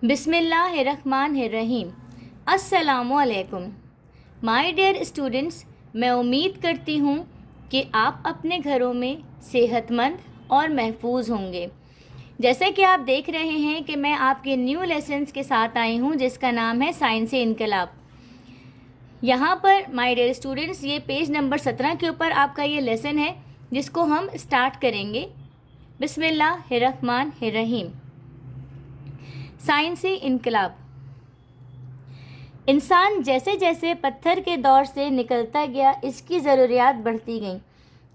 بسم اللہ الرحمن الرحیم۔ السلام علیکم مائی ڈیئر اسٹوڈنٹس، میں امید کرتی ہوں کہ آپ اپنے گھروں میں صحت مند اور محفوظ ہوں گے۔ جیسا کہ آپ دیکھ رہے ہیں کہ میں آپ کے نیو لیسنس کے ساتھ آئی ہوں جس کا نام ہے سائنسی انقلاب۔ یہاں پر مائی ڈیئر اسٹوڈنٹس یہ پیج نمبر 17 کے اوپر آپ کا یہ لیسن ہے جس کو ہم اسٹارٹ کریں گے۔ بسم اللہ الرحمن الرحیم۔ سائنسی انقلاب۔ انسان جیسے جیسے پتھر کے دور سے نکلتا گیا اس کی ضروریات بڑھتی گئیں،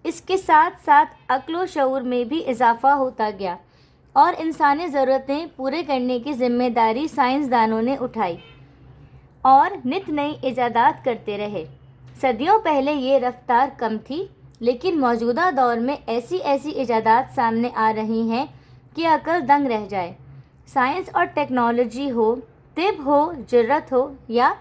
اس کے ساتھ ساتھ عقل و شعور میں بھی اضافہ ہوتا گیا اور انسانی ضرورتیں پورے کرنے کی ذمہ داری سائنسدانوں نے اٹھائی اور نت نئی ایجادات کرتے رہے۔ صدیوں پہلے یہ رفتار کم تھی، لیکن موجودہ دور میں ایسی ایجادات سامنے آ رہی ہیں کہ عقل دنگ رہ جائے۔ سائنس اور ٹیکنالوجی ہو، طب ہو، جرت ہو یا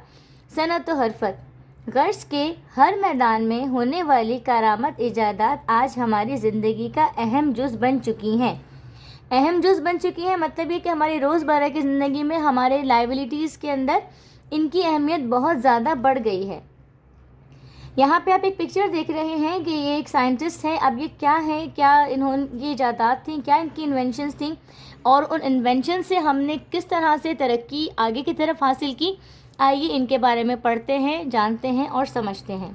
صنعت و حرفت، غرض کے ہر میدان میں ہونے والی کارآمد ایجادات آج ہماری زندگی کا اہم جز بن چکی ہیں۔ مطلب یہ کہ ہماری روزمرہ کی زندگی میں ہمارے لائبلٹیز کے اندر ان کی اہمیت بہت زیادہ بڑھ گئی ہے۔ یہاں پہ آپ ایک پکچر دیکھ رہے ہیں کہ یہ ایک سائنٹسٹ ہے۔ اب یہ کیا ہے، کیا یہ ایجادات تھیں، کیا ان کی انوینشنز تھیں اور ان انوینشن سے ہم نے کس طرح سے ترقی آگے کی طرف حاصل کی، آئیے ان کے بارے میں پڑھتے ہیں، جانتے ہیں اور سمجھتے ہیں۔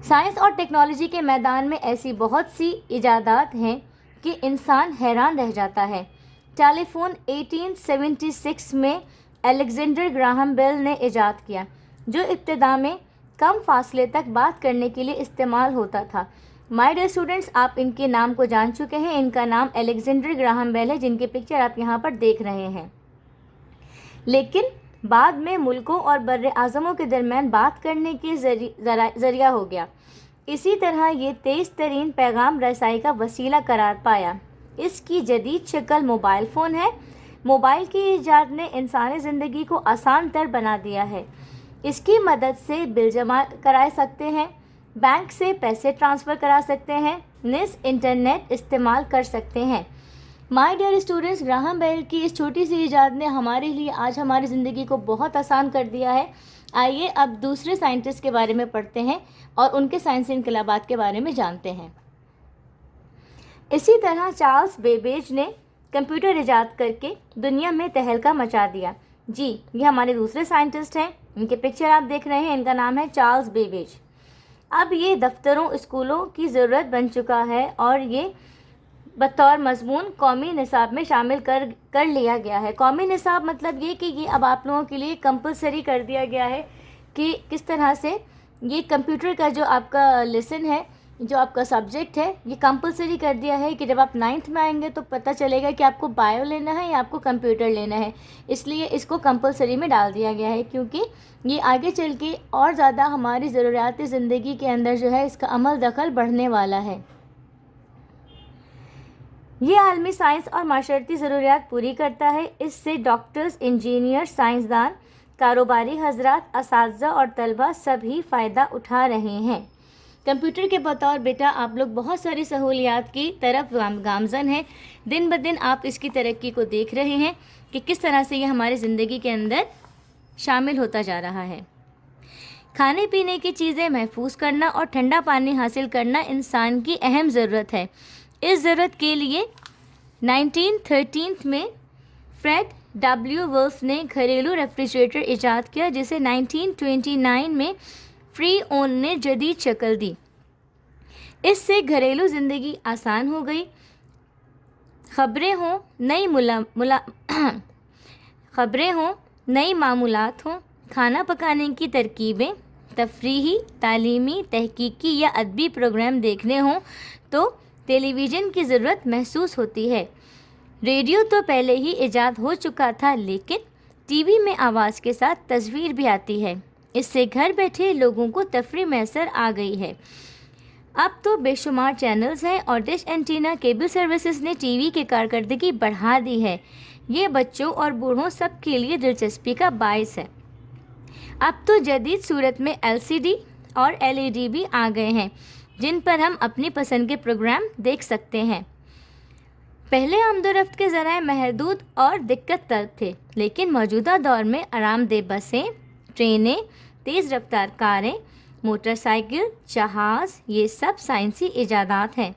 سائنس اور ٹیکنالوجی کے میدان میں ایسی بہت سی ایجادات ہیں کہ انسان حیران رہ جاتا ہے۔ ٹیلی فون 1876 میں الیگزینڈر گراہم بیل نے ایجاد کیا، جو ابتدا میں کم فاصلے تک بات کرنے کے لیے استعمال ہوتا تھا۔ مائی ڈیئر اسٹوڈنٹس، آپ ان کے نام کو جان چکے ہیں۔ ان کا نام الیگزینڈر گراہم بیل ہے، جن کے پکچر آپ یہاں پر دیکھ رہے ہیں۔ لیکن بعد میں ملکوں اور بر اعظموں کے درمیان بات کرنے کے ذریعہ ہو گیا۔ اسی طرح یہ تیز ترین پیغام رسائی کا وسیلہ قرار پایا۔ اس کی جدید شکل موبائل فون ہے۔ موبائل کی ایجاد نے انسانی زندگی کو آسان تر بنا دیا ہے۔ اس کی مدد سے بل جمع کرا سکتے ہیں، بینک سے پیسے ٹرانسفر کرا سکتے ہیں، نیز انٹرنیٹ استعمال کر سکتے ہیں۔ مائی ڈیئر اسٹوڈنٹس، گراہم بیل کی اس چھوٹی سی ایجاد نے ہمارے لیے آج ہماری زندگی کو بہت آسان کر دیا ہے۔ آئیے اب دوسرے سائنٹسٹ کے بارے میں پڑھتے ہیں اور ان کے سائنسی انقلابات کے بارے میں جانتے ہیں۔ اسی طرح چارلس بیبیج نے کمپیوٹر ایجاد کر کے دنیا میں تہلکہ مچا دیا۔ جی، یہ ہمارے دوسرے سائنٹسٹ ہیں، ان کے پکچر آپ دیکھ رہے ہیں۔ ان کا نام ہے چارلس بیبیج۔ اب یہ دفتروں، اسکولوں کی ضرورت بن چکا ہے اور یہ بطور مضمون قومی نصاب میں شامل کر لیا گیا ہے۔ قومی نصاب مطلب یہ کہ یہ اب آپ لوگوں کے لیے کمپلسری کر دیا گیا ہے کہ کس طرح سے یہ کمپیوٹر کا جو آپ کا لیسن ہے، جو آپ کا سبجیکٹ ہے، یہ کمپلسری کر دیا ہے کہ جب آپ 9th میں آئیں گے تو پتہ چلے گا کہ آپ کو بایو لینا ہے یا آپ کو کمپیوٹر لینا ہے۔ اس لیے اس کو کمپلسری میں ڈال دیا گیا ہے، کیونکہ یہ آگے چل کے اور زیادہ ہماری ضروریات زندگی کے اندر جو ہے اس کا عمل دخل بڑھنے والا ہے۔ یہ عالمی سائنس اور معاشرتی ضروریات پوری کرتا ہے۔ اس سے ڈاکٹرز، انجینئر، سائنسدان، کاروباری حضرات، اساتذہ اور طلباء سبھی فائدہ اٹھا رہے ہیں۔ کمپیوٹر کے بطور بیٹا آپ لوگ بہت ساری سہولیات کی طرف گامزن ہیں۔ دن بدن آپ اس کی ترقی کو دیکھ رہے ہیں کہ کس طرح سے یہ ہماری زندگی کے اندر شامل ہوتا جا رہا ہے۔ کھانے پینے کی چیزیں محفوظ کرنا اور ٹھنڈا پانی حاصل کرنا انسان کی اہم ضرورت ہے۔ اس ضرورت کے لیے 1913 میں فریڈ ڈبلیو ولف نے گھریلو ریفریجریٹر ایجاد کیا، جسے 1929 میں فری اون نے جدید شکل دی۔ اس سے گھریلو زندگی آسان ہو گئی۔ خبریں ہوں، نئی معمولات ہوں، کھانا پکانے کی ترکیبیں، تفریحی، تعلیمی، تحقیقی یا ادبی پروگرام دیکھنے ہوں تو ٹیلی ویژن کی ضرورت محسوس ہوتی ہے۔ ریڈیو تو پہلے ہی ایجاد ہو چکا تھا، لیکن ٹی وی میں آواز کے ساتھ تصویر بھی آتی ہے۔ اس سے گھر بیٹھے لوگوں کو تفریح میسر آ گئی ہے۔ اب تو بے شمار چینلز ہیں اور ڈش اینٹینا کیبل سروسز نے ٹی وی کی کارکردگی بڑھا دی ہے۔ یہ بچوں اور بوڑھوں سب کے لیے دلچسپی کا باعث ہے۔ اب تو جدید صورت میں LCD اور LED بھی آ گئے ہیں، جن پر ہم اپنی پسند کے پروگرام دیکھ سکتے ہیں۔ پہلے آمد و رفت کے ذرائع محدود اور دقت طلب تھے، لیکن موجودہ دور میں آرام دہ بسیں، ٹرینیں، تیز رفتار کاریں، موٹر سائیکل، جہاز، یہ سب سائنسی ایجادات ہیں۔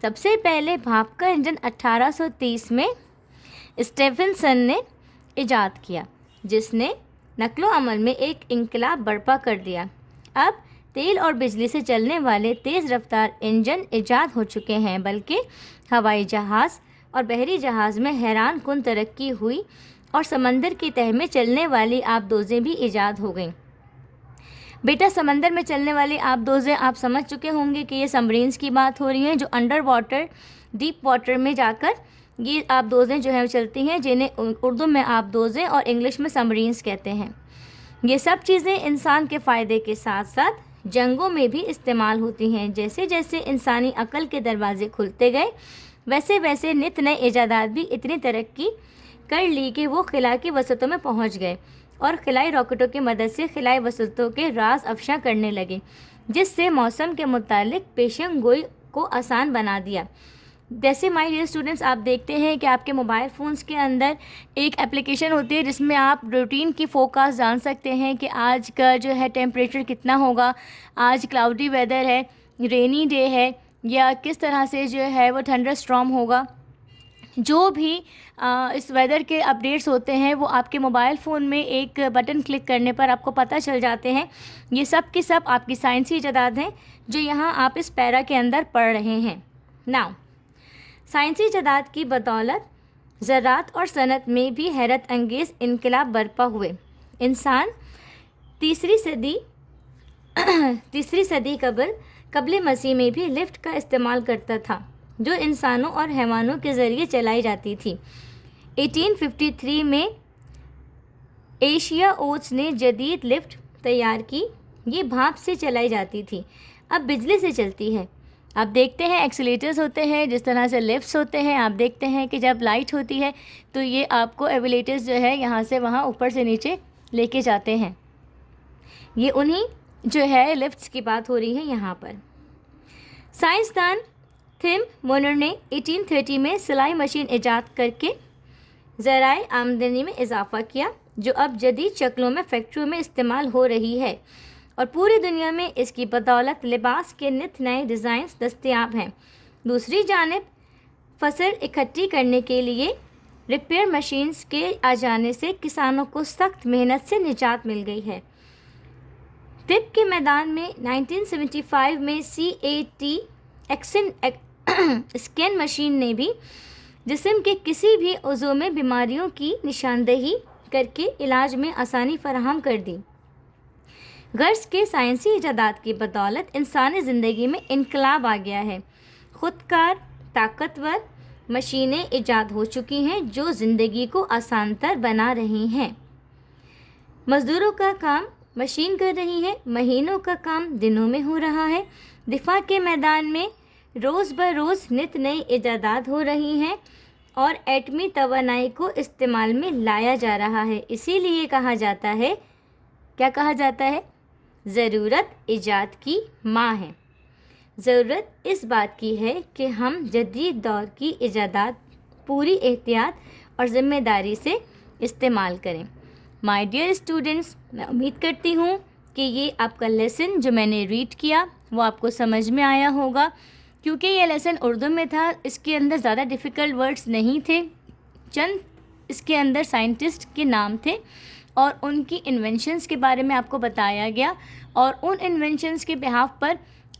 سب سے پہلے بھاپ کا انجن 1830 میں اسٹیفنسن نے ایجاد کیا، جس نے نقل و حمل میں ایک انقلاب برپا کر دیا۔ اب تیل اور بجلی سے چلنے والے تیز رفتار انجن ایجاد ہو چکے ہیں، بلکہ ہوائی جہاز اور بحری جہاز میں حیران کن ترقی ہوئی اور سمندر کی تہہ میں چلنے والی آبدوزیں بھی ایجاد ہو گئیں۔ بیٹا سمندر میں چلنے والی آبدوزیں آپ سمجھ چکے ہوں گے کہ یہ سبمرینس کی بات ہو رہی ہیں، جو انڈر واٹر، ڈیپ واٹر میں جا کر یہ آبدوزیں جو ہیں چلتی ہیں، جنہیں اردو میں آبدوزیں اور انگلش میں سبمرینس کہتے ہیں۔ یہ سب چیزیں انسان کے فائدے کے ساتھ ساتھ جنگوں میں بھی استعمال ہوتی ہیں۔ جیسے جیسے انسانی عقل کے دروازے کھلتے گئے، ویسے ویسے نت نئے ایجادات بھی اتنی ترقی کر لی کہ وہ خلا کی وسعتوں میں پہنچ گئے اور خلائی راکٹوں کی مدد سے خلائی وسعتوں کے راز افشاں کرنے لگے، جس سے موسم کے متعلق پیشن گوئی کو آسان بنا دیا۔ جیسے مائی ڈیئر اسٹوڈنٹس، آپ دیکھتے ہیں کہ آپ کے موبائل فونز کے اندر ایک اپلیکیشن ہوتی ہے جس میں آپ روٹین کی فوکاسٹ جان سکتے ہیں کہ آج کا جو ہے ٹیمپریچر کتنا ہوگا، آج کلاؤڈی ویدر ہے، رینی ڈے ہے، یا کس طرح سے جو ہے وہ تھنڈر اسٹارم ہوگا۔ جو بھی اس ویدر کے اپڈیٹس ہوتے ہیں وہ آپ کے موبائل فون میں ایک بٹن کلک کرنے پر آپ کو پتہ چل جاتے ہیں۔ یہ سب کی سب آپ کی سائنسی ایجادات ہیں جو یہاں آپ اس پیرا کے اندر پڑھ رہے ہیں۔ ناؤ، سائنسی ایجادات کی بدولت زراعت اور صنعت میں بھی حیرت انگیز انقلاب برپا ہوئے۔ انسان تیسری صدی قبل مسیح میں بھی لفٹ کا استعمال کرتا تھا، جو انسانوں اور حیوانوں کے ذریعے چلائی جاتی تھی۔ 1853 میں ایشیا اوٹس نے جدید لفٹ تیار کی۔ یہ بھاپ سے چلائی جاتی تھی، اب بجلی سے چلتی ہے۔ آپ دیکھتے ہیں ایکسیلیٹرز ہوتے ہیں، جس طرح سے لفٹس ہوتے ہیں۔ آپ دیکھتے ہیں کہ جب لائٹ ہوتی ہے تو یہ آپ کو ایویلیٹرز جو ہے یہاں سے وہاں اوپر سے نیچے لے کے جاتے ہیں۔ یہ انہی جو ہے لفٹس کی بات ہو رہی ہے یہاں پر۔ سائنسدان تھم مونر نے 1830 میں سلائی مشین ایجاد کر کے ذرائع آمدنی میں اضافہ کیا، جو اب جدید شکلوں میں فیکٹریوں میں استعمال ہو رہی ہے، اور پوری دنیا میں اس کی بدولت لباس کے نت نئے ڈیزائنز دستیاب ہیں۔ دوسری جانب فصل اکٹھی کرنے کے لیے ریپیئر مشینز کے آ جانے سے کسانوں کو سخت محنت سے نجات مل گئی ہے۔ طب کے میدان میں 1975 میں CAT اسکین مشین نے بھی جسم کے کسی بھی عضو میں بیماریوں کی نشاندہی کر کے علاج میں آسانی فراہم کر دی۔ غرض کے سائنسی ایجادات کی بدولت انسانی زندگی میں انقلاب آ گیا ہے۔ خودکار طاقتور مشینیں ایجاد ہو چکی ہیں جو زندگی کو آسان تر بنا رہی ہیں۔ مزدوروں کا کام مشین کر رہی ہے، مہینوں کا کام دنوں میں ہو رہا ہے۔ دفاع کے میدان میں روز بروز نت نئی ایجادات ہو رہی ہیں اور ایٹمی توانائی کو استعمال میں لایا جا رہا ہے۔ اسی لیے کہا جاتا ہے، کیا کہا جاتا ہے؟ ضرورت ایجاد کی ماں ہے۔ ضرورت اس بات کی ہے کہ ہم جدید دور کی ایجادات پوری احتیاط اور ذمہ داری سے استعمال کریں۔ مائی ڈیئر اسٹوڈنٹس، میں امید کرتی ہوں کہ یہ آپ کا لیسن جو میں نے ریڈ کیا وہ آپ کو سمجھ میں آیا ہوگا، کیونکہ یہ لیسن اردو میں تھا۔ اس کے اندر زیادہ ڈیفیکلٹ ورڈز نہیں تھے، چند اس کے اندر سائنٹسٹ کے نام تھے اور ان کی انوینشنز کے بارے میں آپ کو بتایا گیا، اور ان انوینشنز کے بہاف پر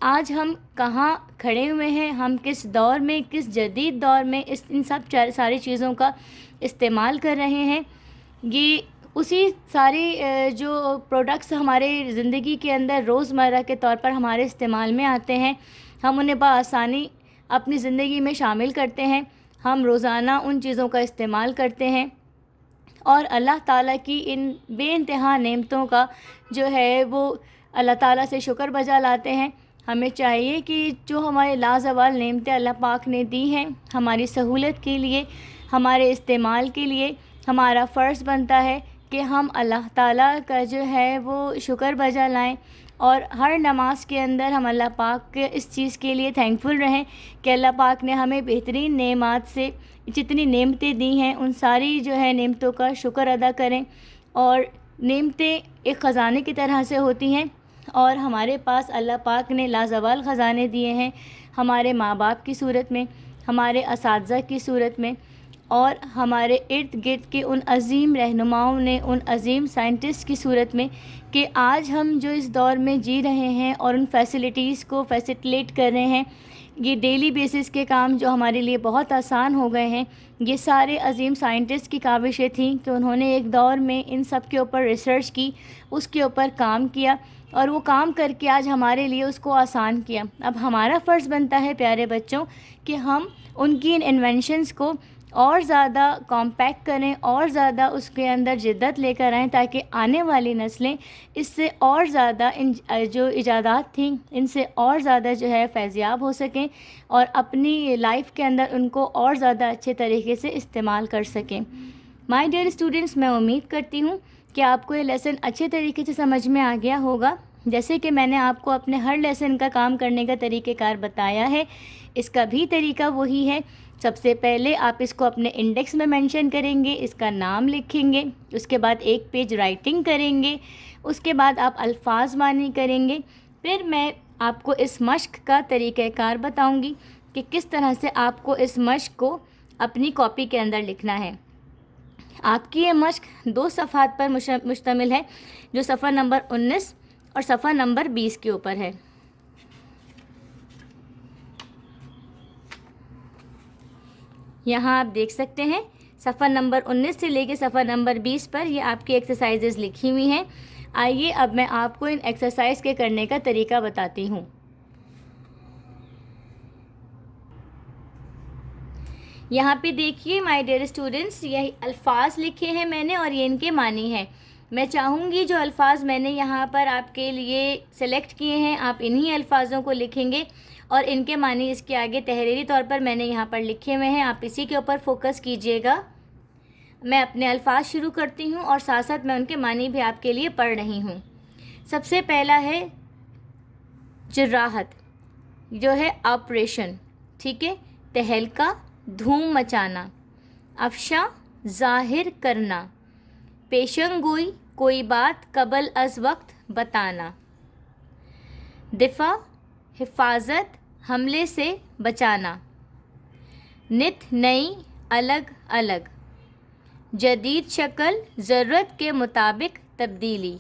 آج ہم کہاں کھڑے ہوئے ہیں، ہم کس دور میں، کس جدید دور میں ان سب ساری چیزوں کا استعمال کر رہے ہیں۔ یہ اسی سارے جو پروڈکٹس ہمارے زندگی کے اندر روزمرہ کے طور پر ہمارے استعمال میں آتے ہیں، ہم انہیں بآسانی اپنی زندگی میں شامل کرتے ہیں، ہم روزانہ ان چیزوں کا استعمال کرتے ہیں، اور اللہ تعالیٰ کی ان بے انتہا نعمتوں کا جو ہے وہ اللہ تعالیٰ سے شکر بجا لاتے ہیں۔ ہمیں چاہیے کہ جو ہمارے لازوال نعمتیں اللہ پاک نے دی ہیں ہماری سہولت کے لیے، ہمارے استعمال کے لیے، ہمارا فرض بنتا ہے کہ ہم اللہ تعالیٰ کا جو ہے وہ شکر بجا لائیں اور ہر نماز کے اندر ہم اللہ پاک کے اس چیز کے لیے تھینکفل رہیں کہ اللہ پاک نے ہمیں بہترین نعمات سے جتنی نعمتیں دی ہیں ان ساری جو ہے نعمتوں کا شکر ادا کریں. اور نعمتیں ایک خزانے کی طرح سے ہوتی ہیں اور ہمارے پاس اللہ پاک نے لازوال خزانے دیے ہیں ہمارے ماں باپ کی صورت میں, ہمارے اساتذہ کی صورت میں, اور ہمارے ارد گرد کے ان عظیم رہنماؤں نے, ان عظیم سائنٹسٹ کی صورت میں, کہ آج ہم جو اس دور میں جی رہے ہیں اور ان فیسلٹیز کو فیسیلیٹ کر رہے ہیں, یہ ڈیلی بیسس کے کام جو ہمارے لیے بہت آسان ہو گئے ہیں, یہ سارے عظیم سائنٹسٹ کی کاوشیں تھیں کہ انہوں نے ایک دور میں ان سب کے اوپر ریسرچ کی, اس کے اوپر کام کیا اور وہ کام کر کے آج ہمارے لیے اس کو آسان کیا. اب ہمارا فرض بنتا ہے پیارے بچوں کہ ہم ان کی ان انوینشنز کو اور زیادہ کمپیکٹ کریں اور زیادہ اس کے اندر جدت لے کر آئیں تاکہ آنے والی نسلیں اس سے اور زیادہ ان جو ایجادات تھیں ان سے اور زیادہ جو ہے فیضیاب ہو سکیں اور اپنی لائف کے اندر ان کو اور زیادہ اچھے طریقے سے استعمال کر سکیں. مائی ڈیئر اسٹوڈنٹس, میں امید کرتی ہوں کہ آپ کو یہ لیسن اچھے طریقے سے سمجھ میں آ گیا ہوگا. جیسے کہ میں نے آپ کو اپنے ہر لیسن کا کام کرنے کا طریقہ کار بتایا ہے, اس کا بھی طریقہ وہی ہے. سب سے پہلے آپ اس کو اپنے انڈیکس میں مینشن کریں گے, اس کا نام لکھیں گے, اس کے بعد ایک پیج رائٹنگ کریں گے, اس کے بعد آپ الفاظ معنی کریں گے. پھر میں آپ کو اس مشق کا طریقہ کار بتاؤں گی کہ کس طرح سے آپ کو اس مشق کو اپنی کاپی کے اندر لکھنا ہے. آپ کی یہ مشق 2 صفحات پر مشتمل ہے جو صفحہ نمبر 19 اور صفحہ نمبر 20 کے اوپر ہے. یہاں آپ دیکھ سکتے ہیں صفحہ نمبر 19 سے لے کے صفحہ نمبر 20 پر یہ آپ کی ایکسرسائزز لکھی ہوئی ہیں. آئیے اب میں آپ کو ان ایکسرسائز کے کرنے کا طریقہ بتاتی ہوں. یہاں پہ دیکھیے مائی ڈیئر اسٹوڈنٹس, یہ الفاظ لکھے ہیں میں نے اور یہ ان کے معنی ہیں. میں چاہوں گی جو الفاظ میں نے یہاں پر آپ کے لیے سلیکٹ کیے ہیں آپ انہی الفاظوں کو لکھیں گے اور ان کے معنی اس کے آگے تحریری طور پر میں نے یہاں پر لکھے ہوئے ہیں, آپ اسی کے اوپر فوکس کیجیے گا. میں اپنے الفاظ شروع کرتی ہوں اور ساتھ ساتھ میں ان کے معنی بھی آپ کے لیے پڑھ رہی ہوں. سب سے پہلا ہے جراحت, جو ہے آپریشن, ٹھیک ہے. تہلکہ, دھوم مچانا. افشاں, ظاہر کرنا. پیشن گوئی, کوئی بات قبل از وقت بتانا. دفاع, حفاظت, حملے سے بچانا. نت نئی, الگ الگ. جدید شکل, ضرورت کے مطابق تبدیلی.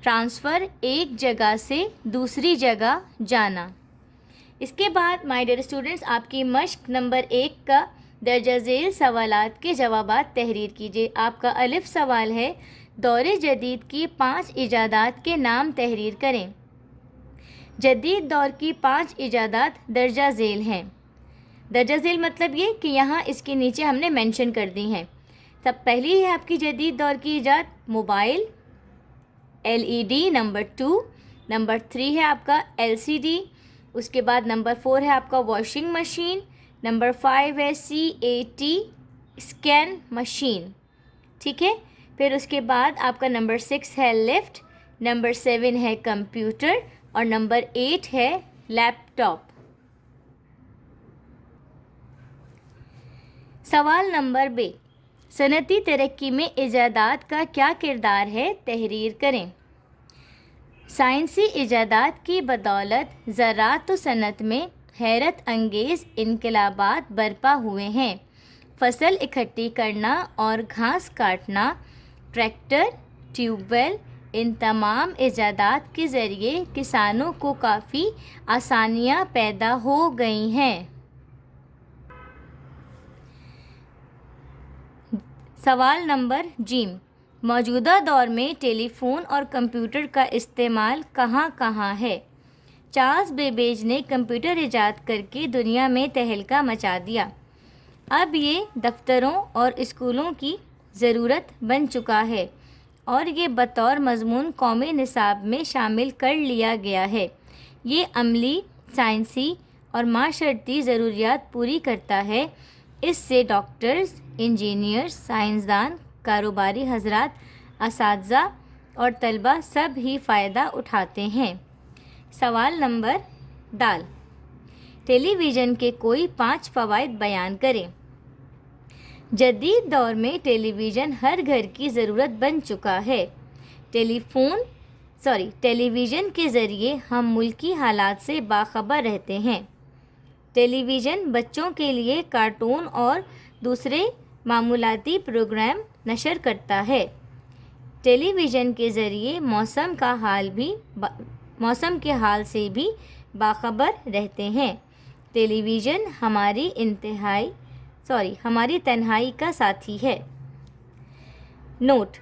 ٹرانسفر, ایک جگہ سے دوسری جگہ جانا. اس کے بعد مائی ڈیئر اسٹوڈنٹس آپ کی مشق نمبر 1 کا درجہ ذیل سوالات کے جوابات تحریر کیجیے. آپ کا الف سوال ہے دور جدید کی 5 ایجادات کے نام تحریر کریں. جدید دور کی 5 ایجادات درجہ ذیل ہیں. درجہ ذیل مطلب یہ کہ یہاں اس کے نیچے ہم نے مینشن کر دی ہیں. تب پہلی ہے آپ کی جدید دور کی ایجاد موبائل, LED. نمبر 2, نمبر 3 ہے آپ کا LCD. اس کے بعد نمبر 4 ہے آپ کا واشنگ مشین. نمبر 5 ہے CAT, اسکین مشین, ٹھیک ہے. پھر اس کے بعد آپ کا نمبر 6 ہے لفٹ. نمبر 7 ہے کمپیوٹر اور نمبر 8 ہے لیپ ٹاپ. سوال نمبر B, صنعتی ترقی میں ایجادات کا کیا کردار ہے, تحریر کریں. سائنسی ایجادات کی بدولت زراعت و صنعت میں حیرت انگیز انقلابات برپا ہوئے ہیں. فصل اکٹھی کرنا اور گھاس کاٹنا, ٹریکٹر, ٹیوب ویل, ان تمام ایجادات کے ذریعے کسانوں کو کافی آسانیاں پیدا ہو گئی ہیں. سوال نمبر ج, موجودہ دور میں ٹیلی فون اور کمپیوٹر کا استعمال کہاں کہاں ہے. چارلس بیبیج نے کمپیوٹر ایجاد کر کے دنیا میں تہلکہ مچا دیا. اب یہ دفتروں اور اسکولوں کی ضرورت بن چکا ہے اور یہ بطور مضمون قومی نصاب میں شامل کر لیا گیا ہے. یہ عملی, سائنسی اور معاشرتی ضروریات پوری کرتا ہے. اس سے ڈاکٹرز, انجینئرز, سائنسدان, کاروباری حضرات, اساتذہ اور طلبہ سب ہی فائدہ اٹھاتے ہیں۔ سوال نمبر دال، ٹیلی ویژن کے کوئی 5 فوائد بیان کریں۔ جدید دور میں ٹیلی ویژن ہر گھر کی ضرورت بن چکا ہے۔ ٹیلی ویژن کے ذریعے ہم ملکی حالات سے باخبر رہتے ہیں۔ ٹیلی ویژن بچوں کے لیے کارٹون اور دوسرے معلوماتی پروگرام نشر کرتا ہے۔ ٹیلی ویژن کے ذریعے موسم کے حال سے بھی باخبر رہتے ہیں۔ ٹیلی ویژن ہماری تنہائی کا ساتھی ہے۔ نوٹ: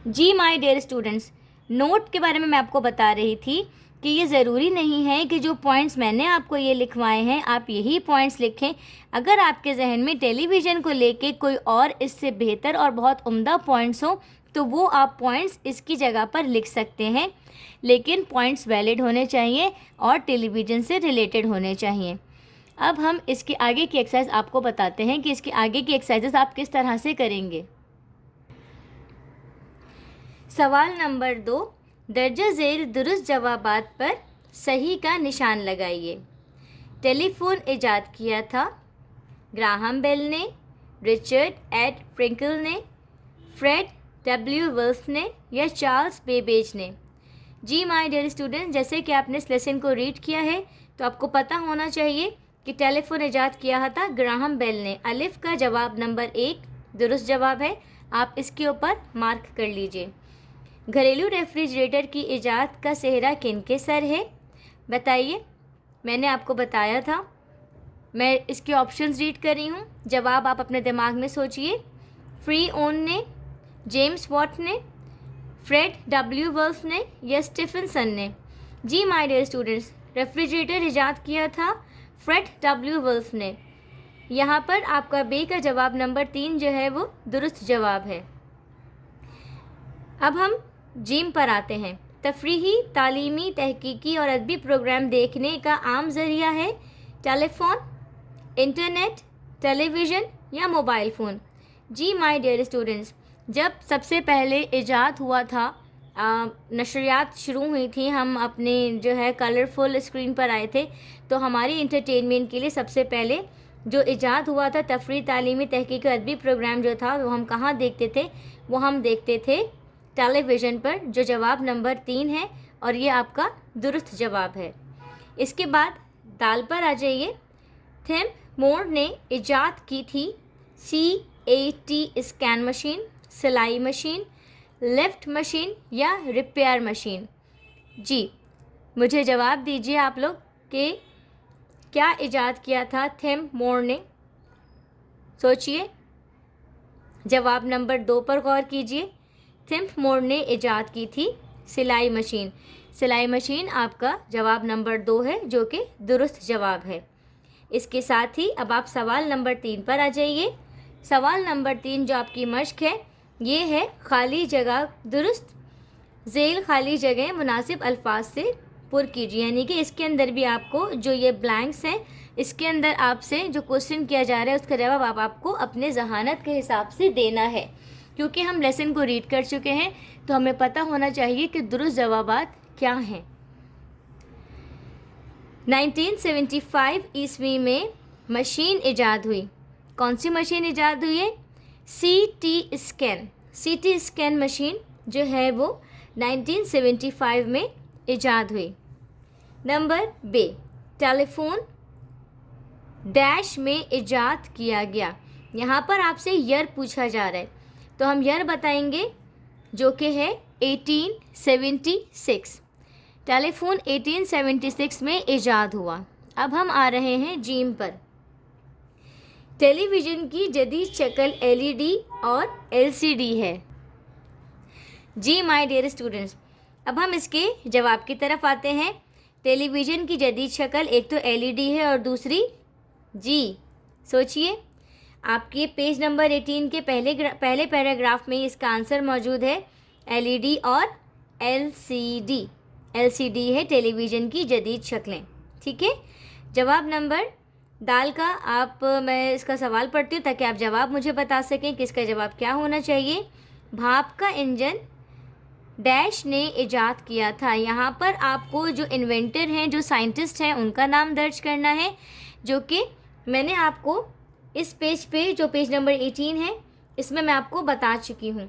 جی مائی ڈیئر اسٹوڈنٹس، نوٹ کے بارے میں آپ کو بتا رہی تھی کہ یہ ضروری نہیں ہے کہ جو پوائنٹس میں نے آپ کو یہ لکھوائے ہیں آپ یہی پوائنٹس لکھیں۔ اگر آپ کے ذہن میں ٹیلی ویژن کو لے کے کوئی اور اس سے بہتر اور بہت عمدہ پوائنٹس ہوں تو وہ آپ پوائنٹس اس کی جگہ پر لکھ سکتے ہیں، لیکن پوائنٹس ویلڈ ہونے چاہیے اور ٹیلی ویژن سے ریلیٹڈ ہونے چاہیے۔ اب ہم اس کے آگے کی ایکسرسائز آپ کو بتاتے ہیں کہ اس کے آگے کی ایکسرسائزز آپ کس طرح سے کریں گے۔ سوال نمبر 2، درجہ ذیل درست جوابات پر صحیح کا نشان لگائیے۔ ٹیلی فون ایجاد کیا تھا؟ گراہم بیل نے، رچرڈ ایٹ فرینکل نے، فریڈ ڈبلیو ولف نے یا چارلز بیبیج نے؟ جی مائی ڈیئر اسٹوڈنٹ، جیسے کہ آپ نے اس لیسن کو ریڈ کیا ہے تو آپ کو پتہ ہونا چاہیے کہ ٹیلی فون ایجاد کیا تھا گراہم بیل نے۔ الف کا جواب نمبر 1 درست جواب ہے، آپ اس کے اوپر مارک کر لیجئے۔ گھریلو ریفریجریٹر کی ایجاد کا سہرا کن کے سر ہے؟ بتائیے، میں نے آپ کو بتایا تھا۔ میں اس کے آپشنز ریڈ کر رہی ہوں، جواب آپ اپنے دماغ میں سوچئے۔ فری اون نے، جیمز واٹ نے، فریڈ ڈبلیو ولف نے یا اسٹیفنسن نے؟ جی مائی ڈیئر اسٹوڈنٹس، ریفریجریٹر ایجاد کیا تھا فریڈ ڈبلیو ولف نے۔ یہاں پر آپ کا بے کا جواب نمبر 3 جو ہے وہ درست جواب ہے۔ اب ہم جیم پر آتے ہیں۔ تفریحی، تعلیمی، تحقیقی اور ادبی پروگرام دیکھنے کا عام ذریعہ ہے؟ Telephone, internet, television یا موبائل فون؟ جی مائی ڈیئر اسٹوڈنٹس، جب سب سے پہلے ایجاد ہوا تھا، نشریات شروع ہوئی تھیں، ہم اپنے جو ہے کلرفل اسکرین پر آئے تھے، تو ہماری انٹرٹینمنٹ کے لیے سب سے پہلے جو ایجاد ہوا تھا تفریح، تعلیمی، تحقیقی اور ادبی پروگرام جو تھا وہ ہم کہاں دیکھتے تھے؟ وہ ہم دیکھتے تھے ٹیلی ویژن پر، جو جواب نمبر 3 ہے اور یہ آپ کا درست جواب ہے۔ اس کے بعد دال پر آ جائیے۔ تھیمپ مور نے ایجاد کی تھی CAT اسکین مشین، سلائی مشین، لفٹ مشین یا ریپیئر مشین؟ جی مجھے جواب دیجیے آپ لوگ کہ کیا ایجاد کیا تھا تھیمپ مور نے؟ سوچئے، جواب نمبر 2 پر غور کیجیے۔ تھیمپ مور نے ایجاد کی تھی سلائی مشین۔ سلائی مشین آپ کا جواب نمبر 2 ہے جو کہ درست جواب ہے۔ اس کے ساتھ ہی اب آپ سوال نمبر 3 پر آ جائیے۔ سوال نمبر 3 جو آپ کی مشق ہے یہ ہے خالی جگہ درست ذیل خالی جگہ مناسب الفاظ سے پر کیجیے، یعنی کہ اس کے اندر بھی آپ کو جو یہ بلینکس ہیں اس کے اندر آپ سے جو کوشچن کیا جا رہا ہے اس کا جواب آپ کو اپنے ذہانت کے حساب سے دینا ہے۔ کیونکہ ہم لیسن کو ریڈ کر چکے ہیں تو ہمیں پتہ ہونا چاہیے کہ درست جوابات کیا ہیں۔ 1975 عیسوی میں مشین ایجاد ہوئی۔ کون سی مشین ایجاد ہوئی ہے؟ CT اسکین مشین جو ہے وہ 1975 میں ایجاد ہوئی۔ نمبر بے، ٹیلی فون ڈیش میں ایجاد کیا گیا۔ یہاں پر آپ سے ایئر پوچھا جا رہا ہے تو ہم ایئر بتائیں گے جو کہ ہے 1876۔ ٹیلی فون 1876 میں ایجاد ہوا۔ اب ہم آ رہے ہیں جیم پر۔ ٹیلی ویژن کی جدید شکل LED اور LCD ہے۔ جی مائی ڈیئر اسٹوڈنٹس، اب ہم اس کے جواب کی طرف آتے ہیں۔ ٹیلی ویژن کی جدید شکل ایک تو LED ہے اور دوسری، جی سوچئے، آپ کے پیج نمبر 18 کے پہلے پیراگراف میں اس کا آنسر موجود ہے، LED اور LCD۔ LCD ہے ٹیلی ویژن کی جدید شکلیں، ٹھیک ہے۔ جواب نمبر دال کا آپ میں اس کا سوال پڑھتی ہوں تاکہ آپ جواب مجھے بتا سکیں کہ اس کا جواب کیا ہونا چاہیے. بھاپ کا انجن ڈیش نے ایجاد کیا تھا. یہاں پر آپ کو جو انوینٹر ہیں، جو سائنٹسٹ ہیں، ان کا نام درج کرنا ہے، جو کہ میں نے آپ کو اس پیج پہ، جو پیج نمبر 18 ہے، اس میں آپ کو بتا چکی ہوں.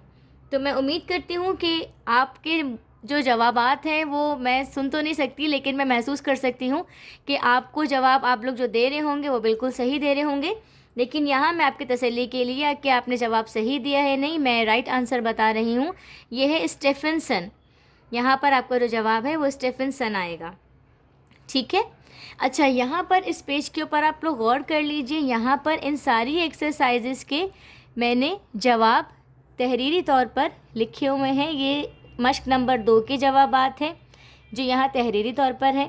تو میں امید کرتی ہوں کہ آپ کے جو جوابات ہیں وہ میں سن تو نہیں سکتی، لیکن میں محسوس کر سکتی ہوں کہ آپ کو جواب آپ لوگ جو دے رہے ہوں گے وہ بالکل صحیح دے رہے ہوں گے. لیکن یہاں میں آپ کی تسلی کے لیے کہ آپ نے جواب صحیح دیا ہے نہیں، میں رائٹ آنسر بتا رہی ہوں. یہ ہے اسٹیفنسن. یہاں پر آپ کا جو جواب ہے وہ اسٹیفنسن آئے گا. ٹھیک ہے. اچھا، یہاں پر اس پیج کے اوپر آپ لوگ غور کر لیجئے. یہاں پر ان ساری ایکسرسائزز کے میں نے جواب تحریری طور پر لکھے ہوئے ہیں. یہ مشق نمبر 2 کے جوابات ہیں جو یہاں تحریری طور پر ہیں.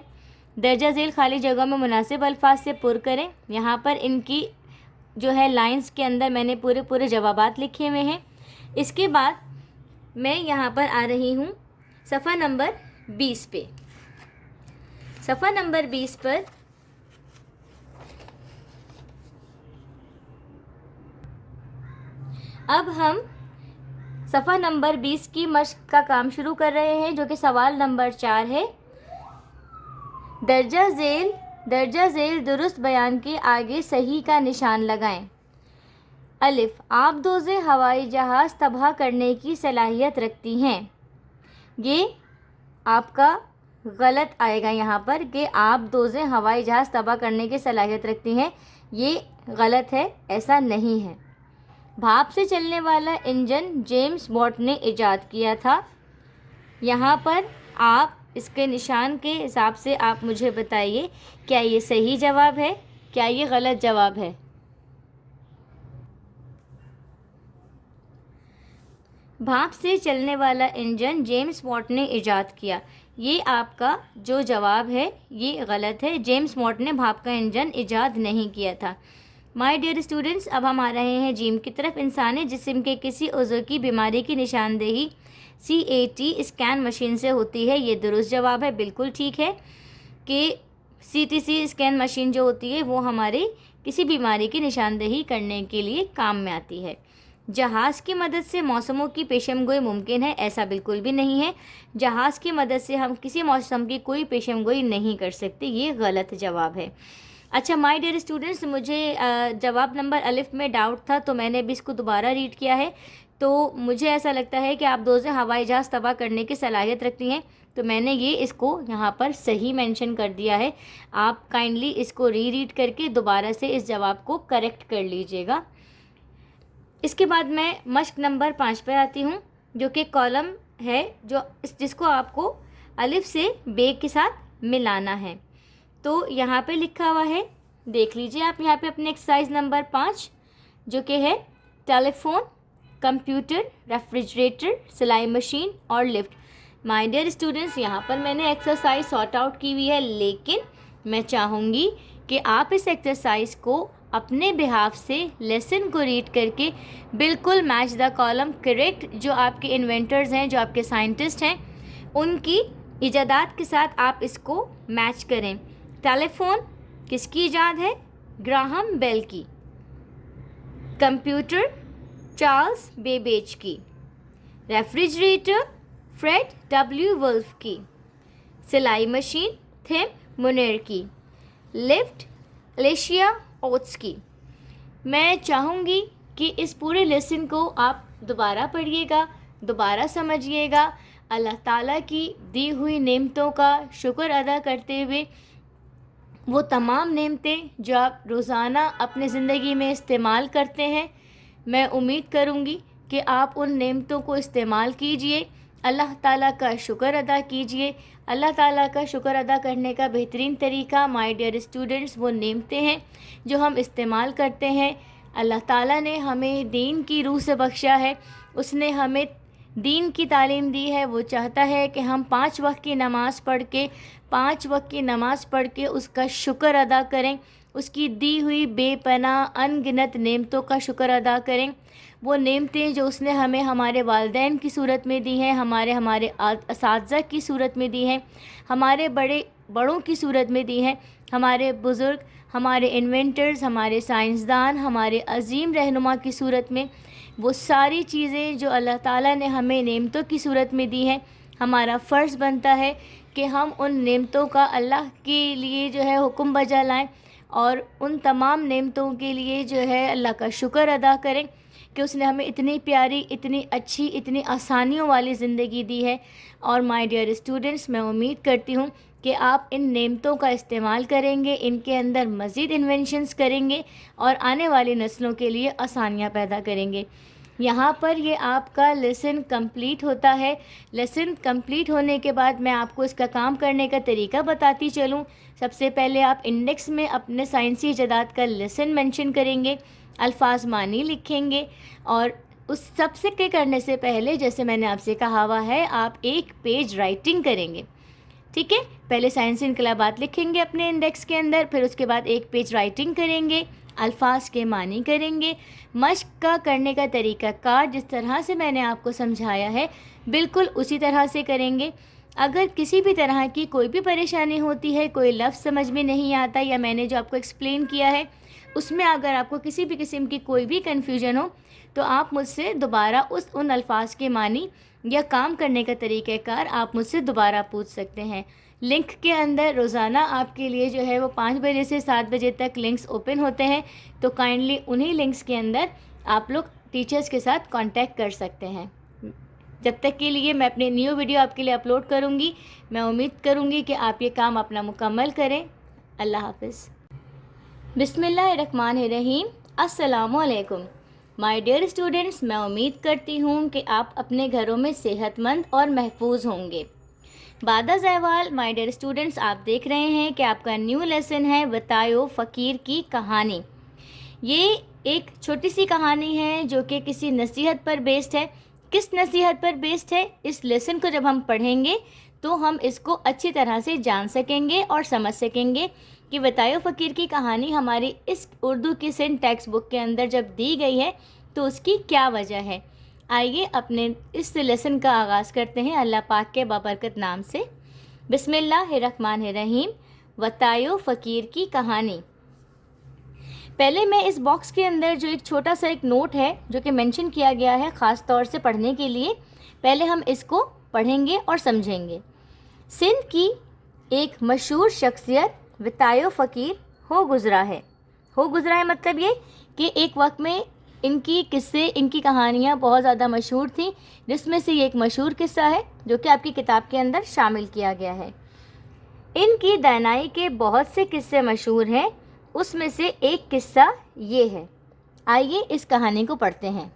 درجہ ذیل خالی جگہوں میں مناسب الفاظ سے پر کریں. یہاں پر ان کی جو ہے لائنز کے اندر میں نے پورے جوابات لکھے ہوئے ہیں. اس کے بعد میں یہاں پر آ رہی ہوں صفحہ نمبر 20 پہ. صفحہ نمبر 20 پر اب ہم صفحہ نمبر 20 کی مشق کا کام شروع کر رہے ہیں، جو کہ سوال نمبر 4 ہے. درجہ ذیل درست بیان کے آگے صحیح کا نشان لگائیں. الف، آبدوزیں ہوائی جہاز تباہ کرنے کی صلاحیت رکھتی ہیں. یہ آپ کا غلط آئے گا یہاں پر کہ آبدوزیں ہوائی جہاز تباہ کرنے کی صلاحیت رکھتی ہیں. یہ غلط ہے، ایسا نہیں ہے. بھاپ سے چلنے والا انجن جیمز واٹ نے ایجاد کیا تھا. یہاں پر آپ اس کے نشان کے حساب سے آپ مجھے بتائیے کیا یہ صحیح جواب ہے، کیا یہ غلط جواب ہے. بھاپ سے چلنے والا انجن جیمز واٹ نے ایجاد کیا. یہ آپ کا جو جواب ہے یہ غلط ہے. جیمز واٹ نے بھاپ کا انجن ایجاد نہیں کیا تھا. مائی ڈیئر اسٹوڈنٹس، اب ہم آ رہے ہیں جیم کی طرف. انسانی جسم کے کسی عضو کی بیماری کی نشاندہی CAT اسکین مشین سے ہوتی ہے. یہ درست جواب ہے، بالکل ٹھیک ہے کہ CTC اسکین مشین جو ہوتی ہے وہ ہمارے کسی بیماری کی نشاندہی کرنے کے لیے کام میں آتی ہے. جہاز کی مدد سے موسموں کی پیشن گوئی ممکن ہے. ایسا بالکل بھی نہیں ہے. جہاز کی مدد سے ہم کسی موسم کی کوئی پیشن گوئی نہیں کر سکتے. یہ غلط جواب ہے. اچھا مائی ڈیئر اسٹوڈنٹس، مجھے جواب نمبر الف میں ڈاؤٹ تھا تو میں نے بھی اس کو دوبارہ ریڈ کیا ہے. تو مجھے ایسا لگتا ہے کہ آپ دوزیں ہوائی جہاز تباہ کرنے کی صلاحیت رکھتی ہیں، تو میں نے یہ اس کو یہاں پر صحیح مینشن کر دیا ہے. آپ کائنڈلی اس کو ریڈ کر کے دوبارہ سے اس جواب کو کریکٹ کر لیجئے گا. اس کے بعد میں مشق نمبر 5 پہ آتی ہوں، جو کہ کالم ہے جس کو آپ کو الف سے بے کے ساتھ ملانا ہے. تو یہاں پہ لکھا ہوا ہے، دیکھ لیجئے آپ یہاں پہ اپنے ایکسرسائز نمبر 5 جو کہ ہے ٹیلی فون، کمپیوٹر، ریفریجریٹر، سلائی مشین اور لفٹ. مائی ڈیئر اسٹوڈنٹس، یہاں پر میں نے ایکسرسائز سارٹ آؤٹ کی ہوئی ہے، لیکن میں چاہوں گی کہ آپ اس ایکسرسائز کو اپنے بہاف سے لیسن کو ریڈ کر کے بالکل میچ دا کالم کریکٹ جو آپ کے انوینٹرز ہیں، جو آپ کے سائنٹسٹ ہیں، ان کی ایجادات کے ساتھ آپ اس کو میچ کریں. ٹیلی فون کس کی ایجاد ہے؟ گراہم بیل کی. کمپیوٹر چارلز بیبیج کی. ریفریجریٹر فریڈ ڈبلیو ولف کی. سلائی مشین تھیم منیر کی. لفٹ الیشیا اوٹس کی. میں چاہوں گی کہ اس پورے لیسن کو آپ دوبارہ پڑھیے گا، دوبارہ سمجھیے گا. اللہ تعالیٰ کی دی ہوئی نعمتوں کا شکر ادا کرتے ہوئے وہ تمام نعمتیں جو آپ روزانہ اپنے زندگی میں استعمال کرتے ہیں، میں امید کروں گی کہ آپ ان نعمتوں کو استعمال کیجئے، اللہ تعالیٰ کا شکر ادا کیجئے. اللہ تعالیٰ کا شکر ادا کرنے کا بہترین طریقہ مائی ڈیئر اسٹوڈنٹس وہ نعمتیں ہیں جو ہم استعمال کرتے ہیں. اللہ تعالیٰ نے ہمیں دین کی روح سے بخشا ہے، اس نے ہمیں دین کی تعلیم دی ہے. وہ چاہتا ہے کہ ہم 5 وقت کی نماز پڑھ کے اس کا شکر ادا کریں، اس کی دی ہوئی بے پناہ ان گنت نعمتوں کا شکر ادا کریں. وہ نعمتیں جو اس نے ہمیں ہمارے والدین کی صورت میں دی ہیں، ہمارے اساتذہ کی صورت میں دی ہیں، ہمارے بڑوں کی صورت میں دی ہیں، ہمارے بزرگ، ہمارے انوینٹرز، ہمارے سائنسدان، ہمارے عظیم رہنما کی صورت میں وہ ساری چیزیں جو اللہ تعالیٰ نے ہمیں نعمتوں کی صورت میں دی ہیں، ہمارا فرض بنتا ہے کہ ہم ان نعمتوں کا اللہ کے لیے جو ہے حکم بجا لائیں، اور ان تمام نعمتوں کے لیے جو ہے اللہ کا شکر ادا کریں کہ اس نے ہمیں اتنی پیاری، اتنی اچھی، اتنی آسانیوں والی زندگی دی ہے۔ اور مائی ڈیئر اسٹوڈنٹس، میں امید کرتی ہوں کہ آپ ان نعمتوں کا استعمال کریں گے، ان کے اندر مزید انوینشنز کریں گے اور آنے والی نسلوں کے لیے آسانیاں پیدا کریں گے۔ یہاں پر یہ آپ کا لیسن کمپلیٹ ہوتا ہے۔ لیسن کمپلیٹ ہونے کے بعد میں آپ کو اس کا کام کرنے کا طریقہ بتاتی چلوں۔ سب سے پہلے آپ انڈیکس میں اپنے سائنسی ایجادات کا لیسن مینشن کریں گے، الفاظ معنی لکھیں گے، اور اس سب سے کرنے سے پہلے جیسے میں نے آپ سے کہا ہوا ہے، آپ ایک پیج رائٹنگ کریں گے، ٹھیک ہے؟ پہلے سائنسی انقلابات لکھیں گے اپنے انڈیکس کے اندر، پھر اس کے بعد ایک پیج رائٹنگ کریں گے، الفاظ کے معنی کریں گے۔ مشق کا کرنے کا طریقہ کار جس طرح سے میں نے آپ کو سمجھایا ہے بالکل اسی طرح سے کریں گے۔ اگر کسی بھی طرح کی کوئی بھی پریشانی ہوتی ہے، کوئی لفظ سمجھ میں نہیں آتا، یا میں نے جو آپ کو ایکسپلین کیا ہے اس میں اگر آپ کو کسی بھی قسم کی کوئی بھی کنفیوژن ہو تو آپ مجھ سے دوبارہ ان الفاظ کے معنی یا کام کرنے کا طریقہ کار آپ مجھ سے دوبارہ پوچھ سکتے ہیں۔ لنک کے اندر روزانہ آپ کے لیے جو ہے وہ 5 بجے سے 7 بجے تک لنکس اوپن ہوتے ہیں، تو کائنڈلی انہی لنکس کے اندر آپ لوگ ٹیچرز کے ساتھ کانٹیکٹ کر سکتے ہیں۔ جب تک کے لیے میں اپنی نیو ویڈیو آپ کے لیے اپلوڈ کروں گی، میں امید کروں گی کہ آپ یہ کام اپنا مکمل کریں۔ اللہ حافظ۔ بسم اللہ الرحمن الرحیم۔ السلام علیکم مائی ڈیئر اسٹوڈنٹس، میں امید کرتی ہوں کہ آپ اپنے گھروں میں صحت مند اور محفوظ ہوں گے۔ بعد زوال مائی ڈیئر اسٹوڈنٹس، آپ دیکھ رہے ہیں کہ آپ کا نیو لیسن ہے وتایو فقیر کی کہانی۔ یہ ایک چھوٹی سی کہانی ہے جو کہ کسی نصیحت پر بیسڈ ہے۔ کس نصیحت پر بیسڈ ہے؟ اس لیسن کو جب ہم پڑھیں گے تو ہم اس کو اچھی طرح سے جان سکیں گے اور سمجھ سکیں گے کہ وتایو فقیر کی کہانی ہماری اس اردو کی سندھ ٹیکسٹ بک کے اندر جب دی گئی ہے تو اس کی کیا وجہ ہے۔ آئیے اپنے اس لیسن کا آغاز کرتے ہیں اللہ پاک کے بابرکت نام سے۔ بسم اللہ الرحمن الرحیم۔ وتایو فقیر کی کہانی۔ پہلے میں اس باکس کے اندر جو ایک چھوٹا سا ایک نوٹ ہے جو کہ مینشن کیا گیا ہے خاص طور سے پڑھنے کے لیے، پہلے ہم اس کو پڑھیں گے اور سمجھیں گے۔ سندھ کی ایک مشہور شخصیت وتایو فقیر ہو گزرا ہے مطلب یہ کہ ایک وقت میں ان کی قصے، ان کی کہانیاں بہت زیادہ مشہور تھیں، جس میں سے یہ ایک مشہور قصہ ہے جو کہ آپ کی کتاب کے اندر شامل کیا گیا ہے۔ ان کی دانائی کے بہت سے قصے مشہور ہیں، اس میں سے ایک قصہ یہ ہے۔ آئیے اس کہانی کو پڑھتے ہیں۔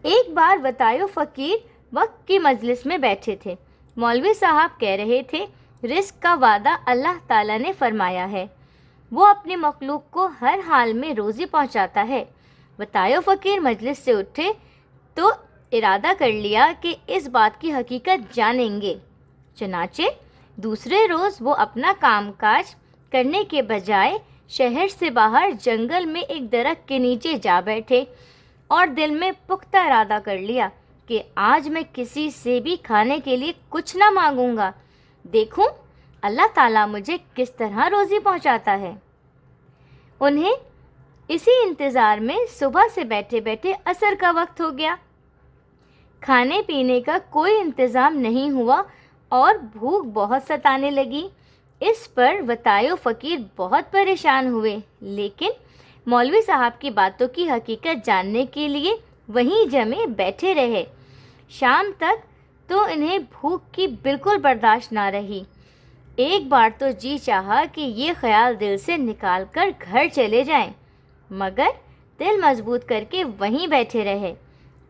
ایک بار وتایو فقیر وقت کی مجلس میں بیٹھے تھے۔ مولوی صاحب کہہ رہے تھے، رزق کا وعدہ اللہ تعالیٰ نے فرمایا ہے، وہ اپنی مخلوق کو ہر حال میں روزی پہنچاتا ہے۔ وتایو فقیر مجلس سے اٹھے تو ارادہ کر لیا کہ اس بات کی حقیقت جانیں گے۔ چنانچہ دوسرے روز وہ اپنا کام کاج کرنے کے بجائے شہر سے باہر جنگل میں ایک درخت کے نیچے جا بیٹھے اور دل میں پختہ ارادہ کر لیا کہ آج میں کسی سے بھی کھانے کے لیے کچھ نہ مانگوں گا، دیکھوں اللہ تعالیٰ مجھے کس طرح روزی پہنچاتا ہے۔ انہیں اسی انتظار میں صبح سے بیٹھے بیٹھے عصر کا وقت ہو گیا۔ کھانے پینے کا کوئی انتظام نہیں ہوا اور بھوک بہت ستانے لگی۔ اس پر وتایو فقیر بہت پریشان ہوئے، لیکن مولوی صاحب کی باتوں کی حقیقت جاننے کے لیے وہیں جمے بیٹھے رہے۔ شام تک تو انہیں بھوک کی بالکل برداشت نہ رہی۔ ایک بار تو جی چاہا کہ یہ خیال دل سے نکال کر گھر چلے جائیں، مگر دل مضبوط کر کے وہیں بیٹھے رہے۔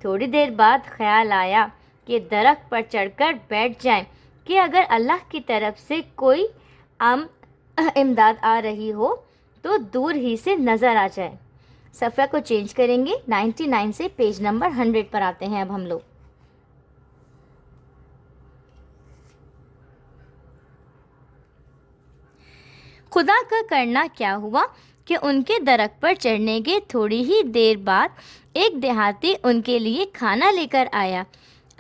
تھوڑی دیر بعد خیال آیا کہ درخت پر چڑھ کر بیٹھ جائیں کہ اگر اللہ کی طرف سے کوئی امداد آ رہی ہو تو دور ہی سے نظر آ جائے۔ صفحہ کو چینج کریں گے، 99 سے پیج نمبر 100 پر آتے ہیں اب ہم لوگ۔ خدا کا کرنا کیا ہوا کہ ان کے درخت پر چڑھنے کے تھوڑی ہی دیر بعد ایک دیہاتی ان کے لیے کھانا لے کر آیا۔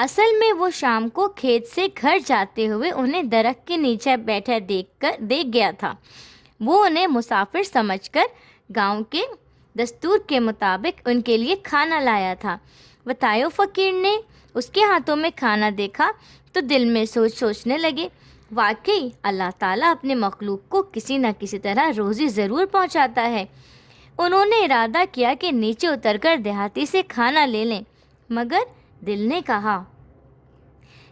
اصل میں وہ شام کو کھیت سے گھر جاتے ہوئے انہیں درخت کے نیچے بیٹھا دیکھ گیا تھا۔ وہ انہیں مسافر سمجھ کر گاؤں کے دستور کے مطابق ان کے لیے کھانا لایا تھا۔ وتایو فقیر نے اس کے ہاتھوں میں کھانا دیکھا تو دل میں سوچنے لگے، واقعی اللہ تعالیٰ اپنے مخلوق کو کسی نہ کسی طرح روزی ضرور پہنچاتا ہے۔ انہوں نے ارادہ کیا کہ نیچے اتر کر دیہاتی سے کھانا لے لیں، مگر دل نے کہا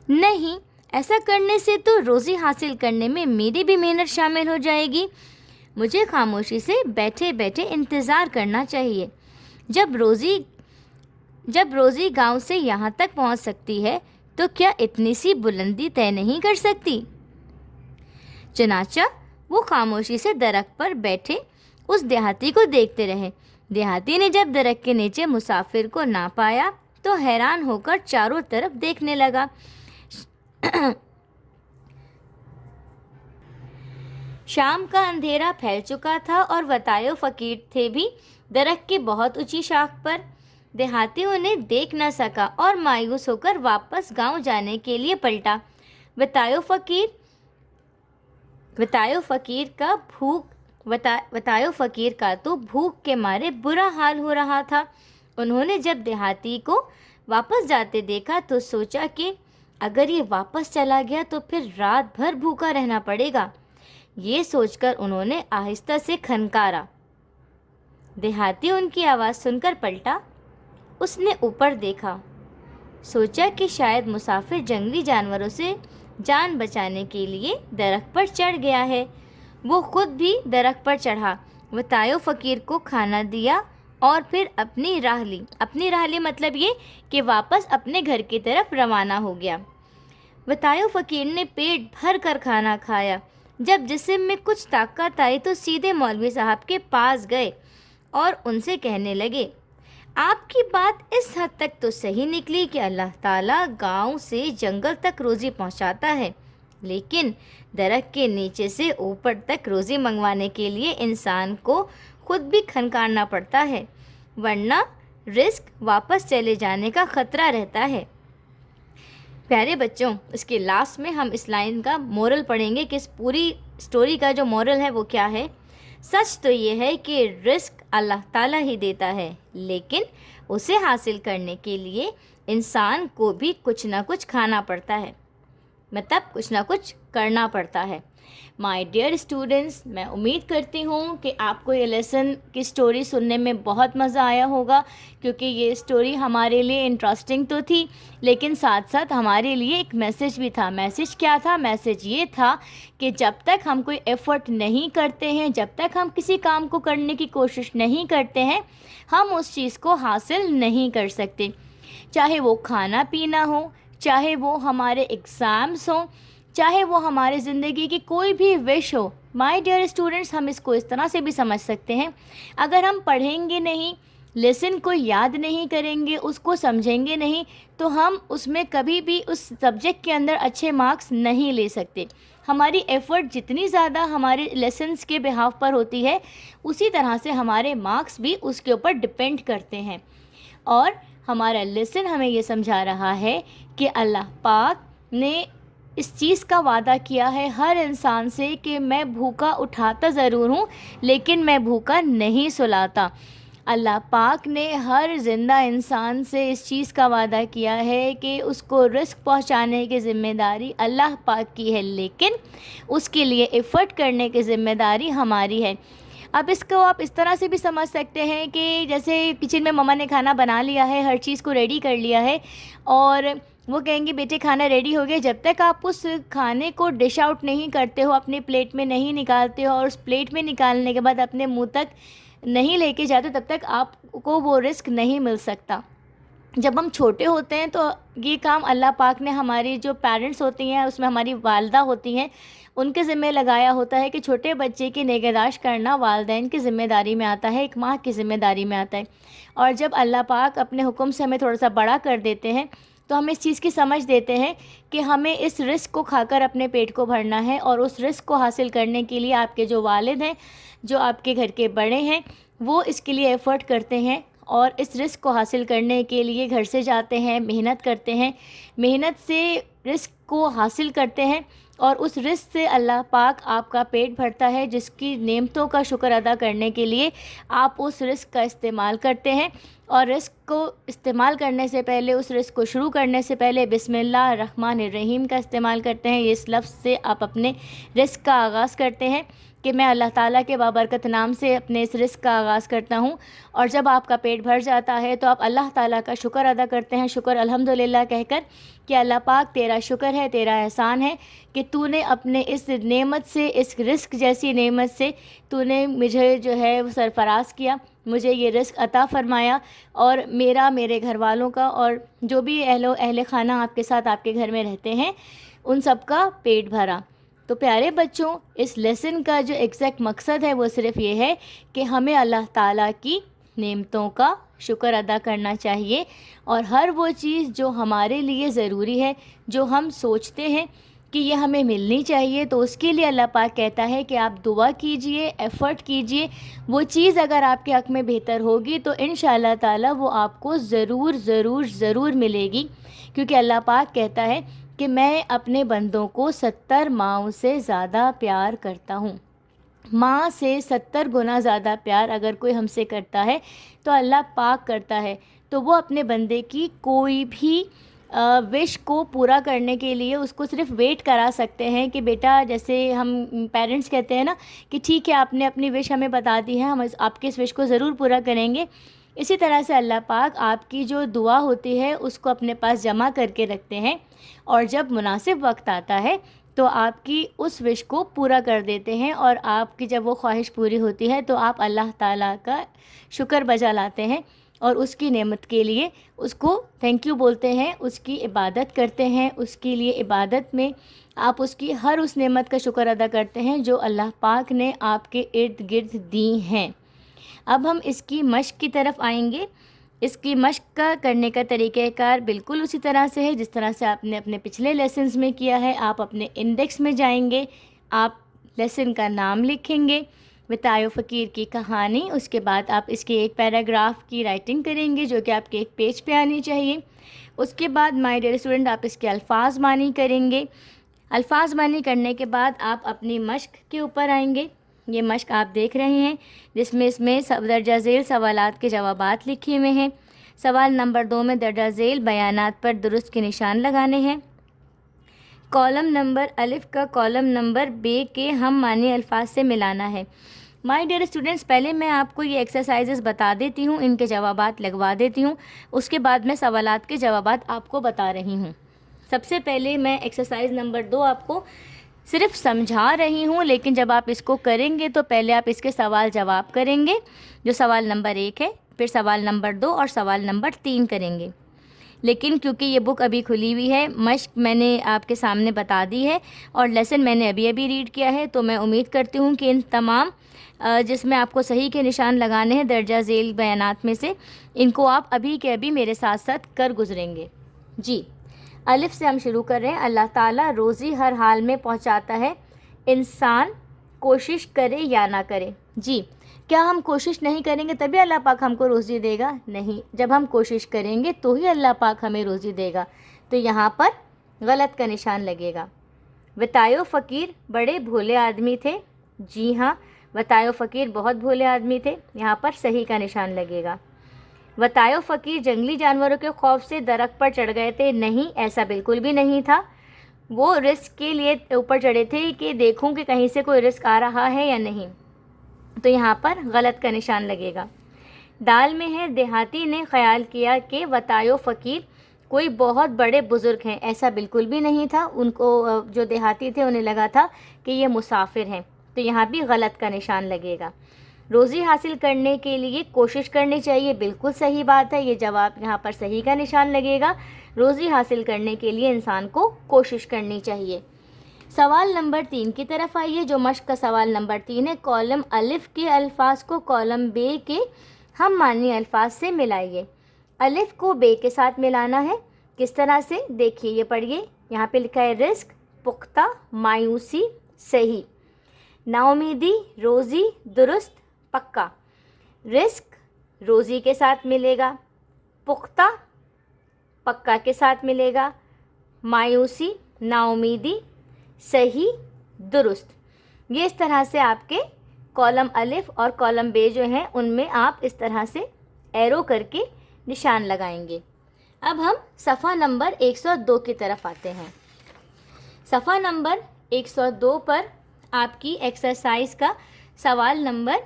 نہیں، ایسا کرنے سے تو روزی حاصل کرنے میں میری بھی محنت شامل ہو جائے گی۔ مجھے خاموشی سے بیٹھے بیٹھے انتظار کرنا چاہیے۔ جب روزی گاؤں سے یہاں تک پہنچ سکتی ہے تو کیا اتنی سی بلندی طے نہیں کر سکتی؟ چنانچہ وہ خاموشی سے درخت پر بیٹھے اس دیہاتی کو دیکھتے رہے۔ دیہاتی نے جب درخت کے نیچے مسافر کو نہ پایا تو حیران ہو کر چاروں طرف دیکھنے لگا۔ شام کا اندھیرا پھیل چکا تھا اور وتایو فقیر تھے بھی درخت کی بہت اونچی شاخ پر۔ دیہاتی انہیں دیکھ نہ سکا اور مایوس ہو کر واپس گاؤں جانے کے لیے پلٹا۔ وتایو فقیر کا تو بھوک کے مارے برا حال ہو رہا تھا۔ انہوں نے جب دیہاتی کو واپس جاتے دیکھا تو سوچا کہ اگر یہ واپس چلا گیا تو پھر رات بھر بھوکا رہنا پڑے گا۔ یہ سوچ کر انہوں نے آہستہ سے کھنکارا۔ دیہاتی ان کی آواز سن کر پلٹا۔ اس نے اوپر دیکھا، سوچا کہ شاید مسافر جنگلی جانوروں سے جان بچانے کے لیے درخت پر چڑھ گیا ہے۔ وہ خود بھی درخت پر چڑھا، وتایو فقیر کو کھانا دیا اور پھر اپنی راہ لی مطلب یہ کہ واپس اپنے گھر کی طرف روانہ ہو گیا۔ وتایو فقیر نے پیٹ بھر کر کھانا کھایا۔ جب جسم میں کچھ طاقت آئی تو سیدھے مولوی صاحب کے پاس گئے اور ان سے کہنے لگے، آپ کی بات اس حد تک تو صحیح نکلی کہ اللہ تعالیٰ گاؤں سے جنگل تک روزی پہنچاتا ہے، لیکن درخت کے نیچے سے اوپر تک روزی منگوانے کے لیے انسان کو خود بھی کھنکارنا پڑتا ہے، ورنہ رزق واپس چلے جانے کا خطرہ رہتا ہے۔ پیارے بچوں، اس کے لاسٹ میں ہم اس لائن کا مورل پڑھیں گے کہ اس پوری سٹوری کا جو مورل ہے وہ کیا ہے۔ سچ تو یہ ہے کہ رزق اللہ تعالیٰ ہی دیتا ہے، لیکن اسے حاصل کرنے کے لیے انسان کو بھی کچھ نہ کچھ کھانا پڑتا ہے، مطلب کچھ نہ کچھ کرنا پڑتا ہے۔ مائی ڈیئر اسٹوڈنٹس، میں امید کرتی ہوں کہ آپ کو یہ لیسن کی سٹوری سننے میں بہت مزہ آیا ہوگا، کیونکہ یہ سٹوری ہمارے لیے انٹرسٹنگ تو تھی لیکن ساتھ ساتھ ہمارے لیے ایک میسج بھی تھا۔ میسج کیا تھا؟ میسج یہ تھا کہ جب تک ہم کوئی ایفرٹ نہیں کرتے ہیں، جب تک ہم کسی کام کو کرنے کی کوشش نہیں کرتے ہیں، ہم اس چیز کو حاصل نہیں کر سکتے، چاہے وہ کھانا پینا ہو، چاہے وہ ہمارے ایگزامس ہوں، چاہے وہ ہمارے زندگی کی کوئی بھی وش ہو۔ مائی ڈیئر اسٹوڈنٹس، ہم اس کو اس طرح سے بھی سمجھ سکتے ہیں، اگر ہم پڑھیں گے نہیں، لیسن کو یاد نہیں کریں گے، اس کو سمجھیں گے نہیں، تو ہم اس میں کبھی بھی اس سبجیکٹ کے اندر اچھے مارکس نہیں لے سکتے۔ ہماری ایفرٹ جتنی زیادہ ہمارے لیسنس کے بہاف پر ہوتی ہے، اسی طرح سے ہمارے مارکس بھی اس کے اوپر ڈپینڈ کرتے ہیں۔ اور ہمارا لیسن ہمیں یہ سمجھا رہا ہے کہ اللہ پاک نے اس چیز کا وعدہ کیا ہے ہر انسان سے کہ میں بھوکا اٹھاتا ضرور ہوں لیکن میں بھوکا نہیں سلاتا۔ اللہ پاک نے ہر زندہ انسان سے اس چیز کا وعدہ کیا ہے کہ اس کو رزق پہنچانے کی ذمہ داری اللہ پاک کی ہے، لیکن اس کے لیے ایفرٹ کرنے کی ذمہ داری ہماری ہے۔ اب اس کو آپ اس طرح سے بھی سمجھ سکتے ہیں کہ جیسے کچن میں مما نے کھانا بنا لیا ہے، ہر چیز کو ریڈی کر لیا ہے، اور وہ کہیں گے بیٹے کھانا ریڈی ہو گیا، جب تک آپ اس کھانے کو ڈش آؤٹ نہیں کرتے ہو، اپنے پلیٹ میں نہیں نکالتے ہو اور اس پلیٹ میں نکالنے کے بعد اپنے منہ تک نہیں لے کے جاتے، تب تک آپ کو وہ رزق نہیں مل سکتا۔ جب ہم چھوٹے ہوتے ہیں تو یہ کام اللہ پاک نے ہماری جو پیرنٹس ہوتی ہیں، اس میں ہماری والدہ ہوتی ہیں، ان کے ذمہ لگایا ہوتا ہے کہ چھوٹے بچے کی نگہداشت کرنا والدین کی ذمہ داری میں آتا ہے، ایک ماں کی ذمہ داری میں آتا ہے۔ اور جب اللہ پاک اپنے حکم سے ہمیں تھوڑا سا بڑا کر دیتے ہیں تو ہم اس چیز کی سمجھ دیتے ہیں کہ ہمیں اس رزق کو کھا کر اپنے پیٹ کو بھرنا ہے، اور اس رزق کو حاصل کرنے کے لیے آپ کے جو والد ہیں، جو آپ کے گھر کے بڑے ہیں، وہ اس کے لیے ایفرٹ کرتے ہیں اور اس رزق کو حاصل کرنے کے لیے گھر سے جاتے ہیں، محنت کرتے ہیں، محنت سے رزق کو حاصل کرتے ہیں، اور اس رزق سے اللہ پاک آپ کا پیٹ بھرتا ہے، جس کی نعمتوں کا شکر ادا کرنے کے لیے آپ اس رزق کا استعمال کرتے ہیں، اور رزق کو استعمال کرنے سے پہلے، اس رزق کو شروع کرنے سے پہلے بسم اللہ الرحمن الرحیم کا استعمال کرتے ہیں۔ اس لفظ سے آپ اپنے رزق کا آغاز کرتے ہیں کہ میں اللہ تعالیٰ کے بابرکت نام سے اپنے اس رزق کا آغاز کرتا ہوں، اور جب آپ کا پیٹ بھر جاتا ہے تو آپ اللہ تعالیٰ کا شکر ادا کرتے ہیں، شکر الحمدللہ کہہ کر کہ اللہ پاک تیرا شکر ہے، تیرا احسان ہے کہ تو نے اپنے اس نعمت سے، اس رزق جیسی نعمت سے تو نے مجھے جو ہے وہ سرفراز کیا، مجھے یہ رزق عطا فرمایا، اور میرے گھر والوں کا اور جو بھی اہل خانہ آپ کے ساتھ آپ کے گھر میں رہتے ہیں ان سب کا پیٹ بھرا۔ تو پیارے بچوں، اس لیسن کا جو ایگزیکٹ مقصد ہے وہ صرف یہ ہے کہ ہمیں اللہ تعالیٰ کی نعمتوں کا شکر ادا کرنا چاہیے، اور ہر وہ چیز جو ہمارے لیے ضروری ہے، جو ہم سوچتے ہیں کہ یہ ہمیں ملنی چاہیے، تو اس کے لیے اللہ پاک کہتا ہے کہ آپ دعا کیجئے، ایفرٹ کیجئے، وہ چیز اگر آپ کے حق میں بہتر ہوگی تو انشاءاللہ تعالیٰ وہ آپ کو ضرور ضرور ضرور ملے گی، کیونکہ اللہ پاک کہتا ہے کہ میں اپنے بندوں کو 70 ماؤں سے زیادہ پیار کرتا ہوں۔ ماں سے 70 گنا زیادہ پیار اگر کوئی ہم سے کرتا ہے تو اللہ پاک کرتا ہے، تو وہ اپنے بندے کی کوئی بھی وش کو پورا کرنے کے لیے اس کو صرف ویٹ کرا سکتے ہیں کہ بیٹا، جیسے ہم پیرنٹس کہتے ہیں نا کہ ٹھیک ہے آپ نے اپنی وش ہمیں بتا دی ہے، ہم آپ کی اس وش کو ضرور پورا کریں گے، اسی طرح سے اللہ پاک آپ کی جو دعا ہوتی ہے اس کو اپنے پاس جمع کر کے رکھتے ہیں، اور جب مناسب وقت آتا ہے تو آپ کی اس وش کو پورا کر دیتے ہیں، اور آپ کی جب وہ خواہش پوری ہوتی ہے تو آپ اللہ تعالیٰ کا شکر بجا لاتے ہیں، اور اس کی نعمت کے لیے اس کو تھینک یو بولتے ہیں، اس کی عبادت کرتے ہیں، اس کے لیے عبادت میں آپ اس کی ہر اس نعمت کا شکر ادا کرتے ہیں جو اللہ پاک نے آپ کے ارد گرد دی ہیں۔ اب ہم اس کی مشق کی طرف آئیں گے۔ اس کی مشق کا کرنے کا طریقہ کار بالکل اسی طرح سے ہے جس طرح سے آپ نے اپنے پچھلے لیسنز میں کیا ہے۔ آپ اپنے انڈیکس میں جائیں گے، آپ لیسن کا نام لکھیں گے، وطائے فقیر کی کہانی، اس کے بعد آپ اس کے ایک پیراگراف کی رائٹنگ کریں گے جو کہ آپ کے ایک پیج پہ آنی چاہیے۔ اس کے بعد مائی ڈیئر اسٹوڈنٹ آپ اس کے الفاظ معنی کریں گے۔ الفاظ معنی کرنے کے بعد آپ اپنی مشق کے اوپر آئیں گے۔ یہ مشق آپ دیکھ رہے ہیں جس میں اس میں درجہ ذیل سوالات کے جوابات لکھے ہوئے ہیں۔ سوال نمبر 2 میں درجہ ذیل بیانات پر درست کے نشان لگانے ہیں۔ کالم نمبر الف کا کالم نمبر بے کے ہم معنی الفاظ سے ملانا ہے۔ مائی ڈیئر اسٹوڈنٹس، پہلے میں آپ کو یہ ایکسرسائزز بتا دیتی ہوں، ان کے جوابات لگوا دیتی ہوں، اس کے بعد میں سوالات کے جوابات آپ کو بتا رہی ہوں۔ سب سے پہلے میں ایکسرسائز نمبر 2 آپ کو صرف سمجھا رہی ہوں، لیکن جب آپ اس کو کریں گے تو پہلے آپ اس کے سوال جواب کریں گے، جو سوال نمبر 1 ہے، پھر سوال نمبر 2 اور سوال نمبر 3 کریں گے۔ لیکن کیونکہ یہ بک ابھی کھلی ہوئی ہے، مشق میں نے آپ کے سامنے بتا دی ہے اور لیسن میں نے ابھی ریڈ کیا ہے، تو میں امید کرتی ہوں کہ ان تمام جس میں آپ کو صحیح کے نشان لگانے ہیں درجہ ذیل بیانات میں سے، ان کو آپ ابھی کے ابھی میرے ساتھ ساتھ کر گزریں گے۔ جی، الف سے ہم شروع کر رہے ہیں۔ اللہ تعالیٰ روزی ہر حال میں پہنچاتا ہے، انسان کوشش کرے یا نہ کرے۔ جی، کیا ہم کوشش نہیں کریں گے تبھی اللہ پاک ہم کو روزی دے گا؟ نہیں، جب ہم کوشش کریں گے تو ہی اللہ پاک ہمیں روزی دے گا۔ تو یہاں پر غلط کا نشان لگے گا۔ وطائے فقیر بڑے بھولے آدمی تھے۔ جی ہاں، وطائے فقیر بہت بھولے آدمی تھے، یہاں پر صحیح کا نشان لگے گا۔ وطائے فقیر جنگلی جانوروں کے خوف سے درخت پر چڑھ گئے تھے۔ نہیں، ایسا بالکل بھی نہیں تھا، وہ رزق کے لیے اوپر چڑھے تھے کہ دیکھوں کہ کہیں سے کوئی رزق آ رہا ہے یا نہیں، تو یہاں پر غلط کا نشان لگے گا۔ دال میں ہے دیہاتی نے خیال کیا کہ وطائے فقیر کوئی بہت بڑے بزرگ ہیں، ایسا بالکل بھی نہیں تھا، ان کو جو دیہاتی تھے انہیں لگا تھا کہ یہ مسافر ہیں، تو یہاں بھی غلط کا نشان لگے گا۔ روزی حاصل کرنے کے لیے کوشش کرنی چاہیے، بالکل صحیح بات ہے، یہ جواب یہاں پر صحیح کا نشان لگے گا۔ روزی حاصل کرنے کے لیے انسان کو کوشش کرنی چاہیے۔ سوال نمبر 3 کی طرف آئیے، جو مشق کا سوال نمبر 3 ہے۔ کالم الف کے الفاظ کو کالم بے کے ہم معنی الفاظ سے ملائیے۔ الف کو بے کے ساتھ ملانا ہے، کس طرح سے دیکھیے، یہ پڑھیے، یہاں پہ لکھا ہے رزق پختہ، مایوسی صحیح، نا امیدی روزی درست پکا، رزق روزی کے ساتھ ملے گا، پختہ پکا کے ساتھ ملے گا، مایوسی نا امیدی، صحیح درست. یہ اس طرح سے آپ کے کالم الف اور کالم بے جو ہیں ان میں آپ اس طرح سے ایرو کر کے نشان لگائیں گے. اب ہم صفحہ نمبر 102 کی طرف آتے ہیں. صفحہ نمبر 102 پر آپ کی ایکسرسائز کا سوال نمبر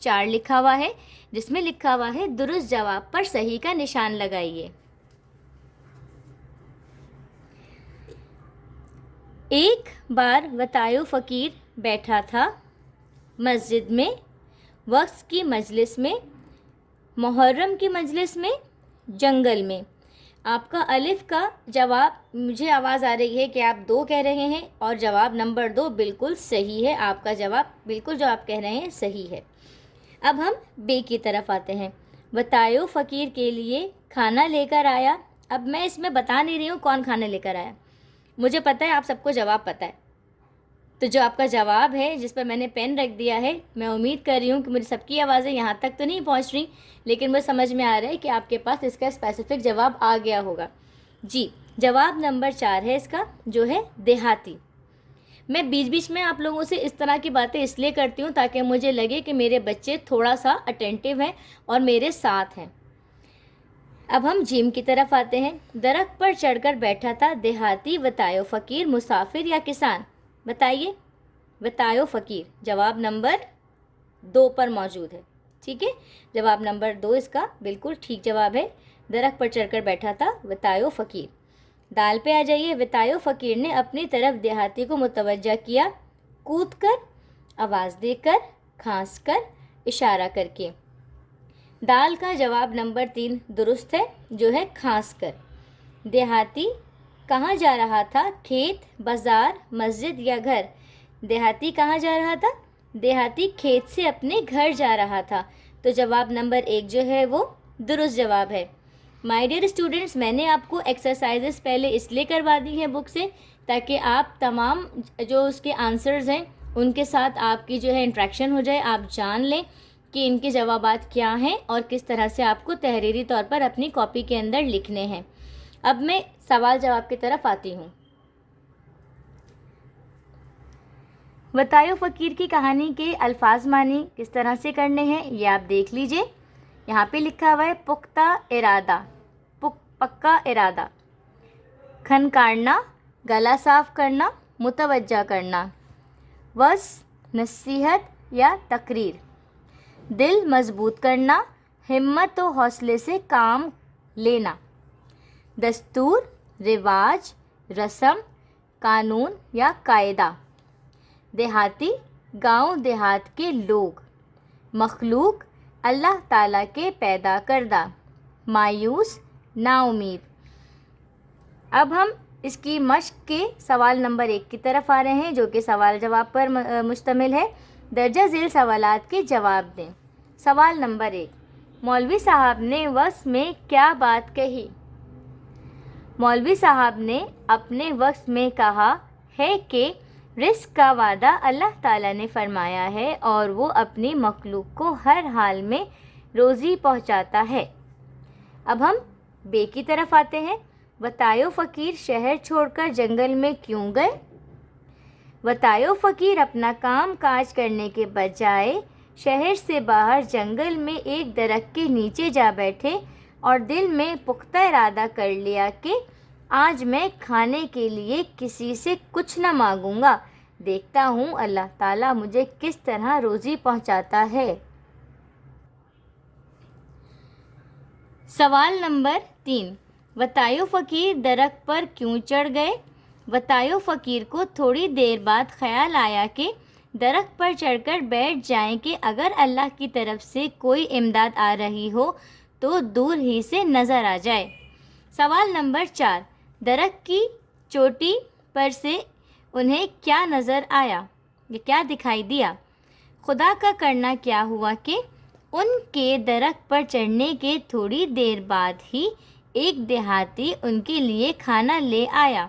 4 لکھا ہوا ہے، جس میں لکھا ہوا ہے درست جواب پر صحیح کا نشان لگائیے. ایک بار وطائے فقیر بیٹھا تھا مسجد میں، وقت کی مجلس میں، محرم کی مجلس میں، جنگل میں. آپ کا الف کا جواب، مجھے آواز آ رہی ہے کہ آپ 2 کہہ رہے ہیں اور جواب نمبر 2 بالکل صحیح ہے. آپ کا جواب بالکل جو آپ کہہ رہے ہیں صحیح ہے. اب ہم بے کی طرف آتے ہیں. وطائے فقیر کے لیے کھانا لے کر آیا. اب میں اس میں بتا نہیں رہی ہوں کون کھانا لے کر آیا، مجھے پتہ ہے آپ سب کو جواب پتہ ہے. تو جو آپ کا جواب ہے جس پر میں نے پین رکھ دیا ہے، میں امید کر رہی ہوں کہ مجھے سب کی آوازیں یہاں تک تو نہیں پہنچ رہی، لیکن وہ سمجھ میں آ رہا ہے کہ آپ کے پاس اس کا اسپیسیفک جواب آ گیا ہوگا. جی، جواب نمبر 4 ہے اس کا، جو ہے دیہاتی. میں بیچ بیچ میں آپ لوگوں سے اس طرح کی باتیں اس لیے کرتی ہوں تاکہ مجھے لگے کہ میرے بچے تھوڑا سا اٹینٹیو ہیں اور میرے ساتھ ہیں. اب ہم جیم کی طرف آتے ہیں. درخت پر چڑھ کر بیٹھا تھا دیہاتی، وطائے فقیر، مسافر یا کسان؟ بتائیے. وطائے فقیر جواب نمبر 2 پر موجود ہے. ٹھیک ہے، جواب نمبر 2 اس کا بالکل ٹھیک جواب ہے. درخت پر چڑھ کر بیٹھا تھا وطائے فقیر. دال پہ آ جائیے. وطائے فقیر نے اپنی طرف دیہاتی کو متوجہ کیا، کود کر، آواز دے کر، کھانس کر، اشارہ کر کے. دال کا جواب نمبر 3 درست ہے، جو ہے کھانس کر. دیہاتی کہاں جا رہا تھا؟ کھیت، بازار، مسجد یا گھر؟ دیہاتی کہاں جا رہا تھا؟ دیہاتی کھیت سے اپنے گھر جا رہا تھا. تو جواب نمبر 1 جو ہے وہ درست جواب ہے. مائی ڈیئر اسٹوڈنٹس، میں نے آپ کو ایکسرسائزز پہلے اس لیے کروا دی ہیں بک سے تاکہ آپ تمام جو اس کے آنسرز ہیں ان کے ساتھ آپ کی جو ہے انٹریکشن ہو جائے، آپ جان لیں کہ ان کے جوابات کیا ہیں اور کس طرح سے آپ کو تحریری طور پر اپنی کاپی کے اندر لکھنے ہیں. اب میں سوال جواب کی طرف آتی ہوں. وطائے فقیر کی کہانی کے الفاظ معنی کس طرح سے کرنے ہیں یہ آپ دیکھ لیجئے. یہاں پہ لکھا ہوا ہے پختہ ارادہ، پکا ارادہ. کھنکارنا، گلا صاف کرنا، متوجہ کرنا. وعظ، نصیحت یا تقریر. دل مضبوط کرنا، ہمت و حوصلے سے کام لینا. دستور، رواج، رسم، قانون یا قاعدہ. دیہاتی، گاؤں دیہات کے لوگ. مخلوق، اللہ تعالیٰ کے پیدا کردہ. مایوس، نا امید. اب ہم اس کی مشق کے سوال نمبر 1 کی طرف آ رہے ہیں جو کہ سوال جواب پر مشتمل ہے. درجہ ذیل سوالات کے جواب دیں. سوال نمبر 1، مولوی صاحب نے وصف میں کیا بات کہی؟ مولوی صاحب نے اپنے وصف میں کہا ہے کہ رزق کا وعدہ اللہ تعالیٰ نے فرمایا ہے اور وہ اپنی مخلوق کو ہر حال میں روزی پہنچاتا ہے. اب ہم بے کی طرف آتے ہیں. وطائے فقیر شہر چھوڑ کر جنگل میں کیوں گئے؟ وطائے فقیر اپنا کام کاج کرنے کے بجائے شہر سے باہر جنگل میں ایک درخت کے نیچے جا بیٹھے اور دل میں پختہ ارادہ کر لیا کہ آج میں کھانے کے لیے کسی سے کچھ نہ مانگوں گا، دیکھتا ہوں اللہ تعالیٰ مجھے کس طرح روزی پہنچاتا ہے. سوال نمبر 3، وطائے فقیر درخت پر کیوں چڑھ گئے؟ وطائے فقیر کو تھوڑی دیر بعد خیال آیا کہ درخت پر چڑھ کر بیٹھ جائیں کہ اگر اللہ کی طرف سے کوئی امداد آ رہی ہو تو دور ہی سے نظر آ جائے. سوال نمبر 4، درخت کی چوٹی پر سے انہیں کیا نظر آیا یا کیا دکھائی دیا؟ خدا کا کرنا کیا ہوا کہ ان کے درخت پر چڑھنے کے تھوڑی دیر بعد ہی ایک دیہاتی ان کے لیے کھانا لے آیا.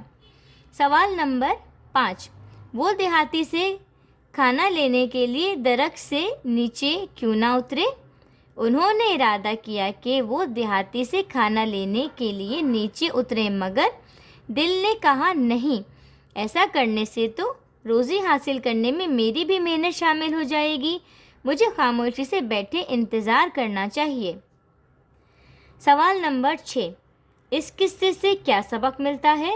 سوال نمبر 5، وہ دیہاتی سے کھانا لینے کے لیے درخت سے نیچے کیوں نہ اترے؟ انہوں نے ارادہ کیا کہ وہ دیہاتی سے کھانا لینے کے لیے نیچے اتریں، مگر دل نے کہا نہیں، ایسا کرنے سے تو روزی حاصل کرنے میں میری بھی محنت شامل ہو جائے گی، مجھے خاموشی سے بیٹھے انتظار کرنا چاہیے۔ سوال نمبر 6، اس قصے سے کیا سبق ملتا ہے؟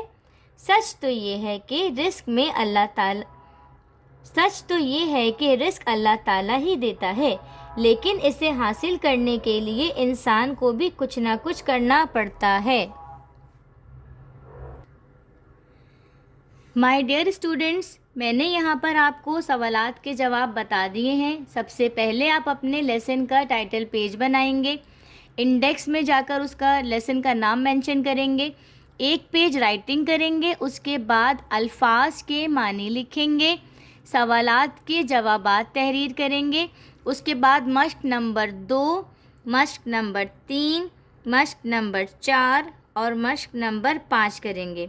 سچ تو یہ ہے کہ رزق اللہ تعالیٰ ہی دیتا ہے، لیکن اسے حاصل کرنے کے لیے انسان کو بھی کچھ نہ کچھ کرنا پڑتا ہے۔ مائی ڈیئر اسٹوڈنٹس، میں نے یہاں پر آپ کو سوالات کے جواب بتا دیے ہیں۔ سب سے پہلے آپ اپنے لیسن کا ٹائٹل پیج بنائیں گے، انڈیکس میں جا کر اس کا لیسن کا نام مینشن کریں گے، ایک پیج رائٹنگ کریں گے، اس کے بعد الفاظ کے معنی لکھیں گے، سوالات کے جوابات تحریر کریں گے، اس کے بعد مشق نمبر 2، مشق نمبر 3، مشق نمبر 4 اور مشق نمبر 5 کریں گے۔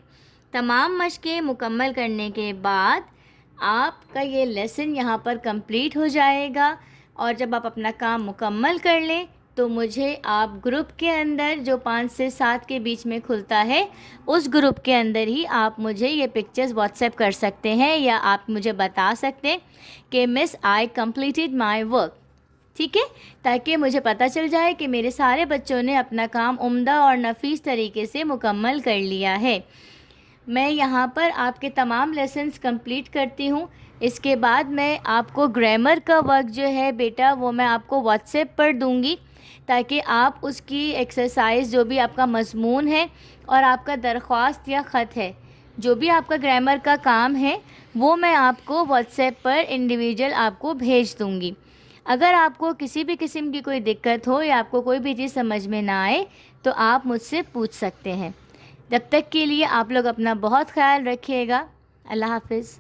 تمام مشقیں مکمل کرنے کے بعد آپ کا یہ لیسن یہاں پر کمپلیٹ ہو جائے گا، اور جب آپ اپنا کام مکمل کر لیں تو مجھے آپ گروپ کے اندر جو 5 سے 7 کے بیچ میں کھلتا ہے، اس گروپ کے اندر ہی آپ مجھے یہ پکچرز واٹس ایپ کر سکتے ہیں، یا آپ مجھے بتا سکتے ہیں کہ مس آئی کمپلیٹڈ مائی ورک، ٹھیک ہے، تاکہ مجھے پتہ چل جائے کہ میرے سارے بچوں نے اپنا کام عمدہ اور نفیس طریقے سے مکمل کر لیا ہے۔ میں یہاں پر آپ کے تمام لیسنز کمپلیٹ کرتی ہوں، اس کے بعد میں آپ کو گرامر کا ورک جو ہے بیٹا وہ میں آپ کو واٹس ایپ پر دوں گی، تاکہ آپ اس کی ایکسرسائز جو بھی آپ کا مضمون ہے اور آپ کا درخواست یا خط ہے، جو بھی آپ کا گرامر کا کام ہے، وہ میں آپ کو واٹس ایپ پر انڈیویجول آپ کو بھیج دوں گی۔ اگر آپ کو کسی بھی قسم کی کوئی دقت ہو یا آپ کو کوئی بھی چیز سمجھ میں نہ آئے تو آپ مجھ سے پوچھ سکتے ہیں۔ جب تک کے لیے آپ لوگ اپنا بہت خیال رکھیے گا۔ اللہ حافظ۔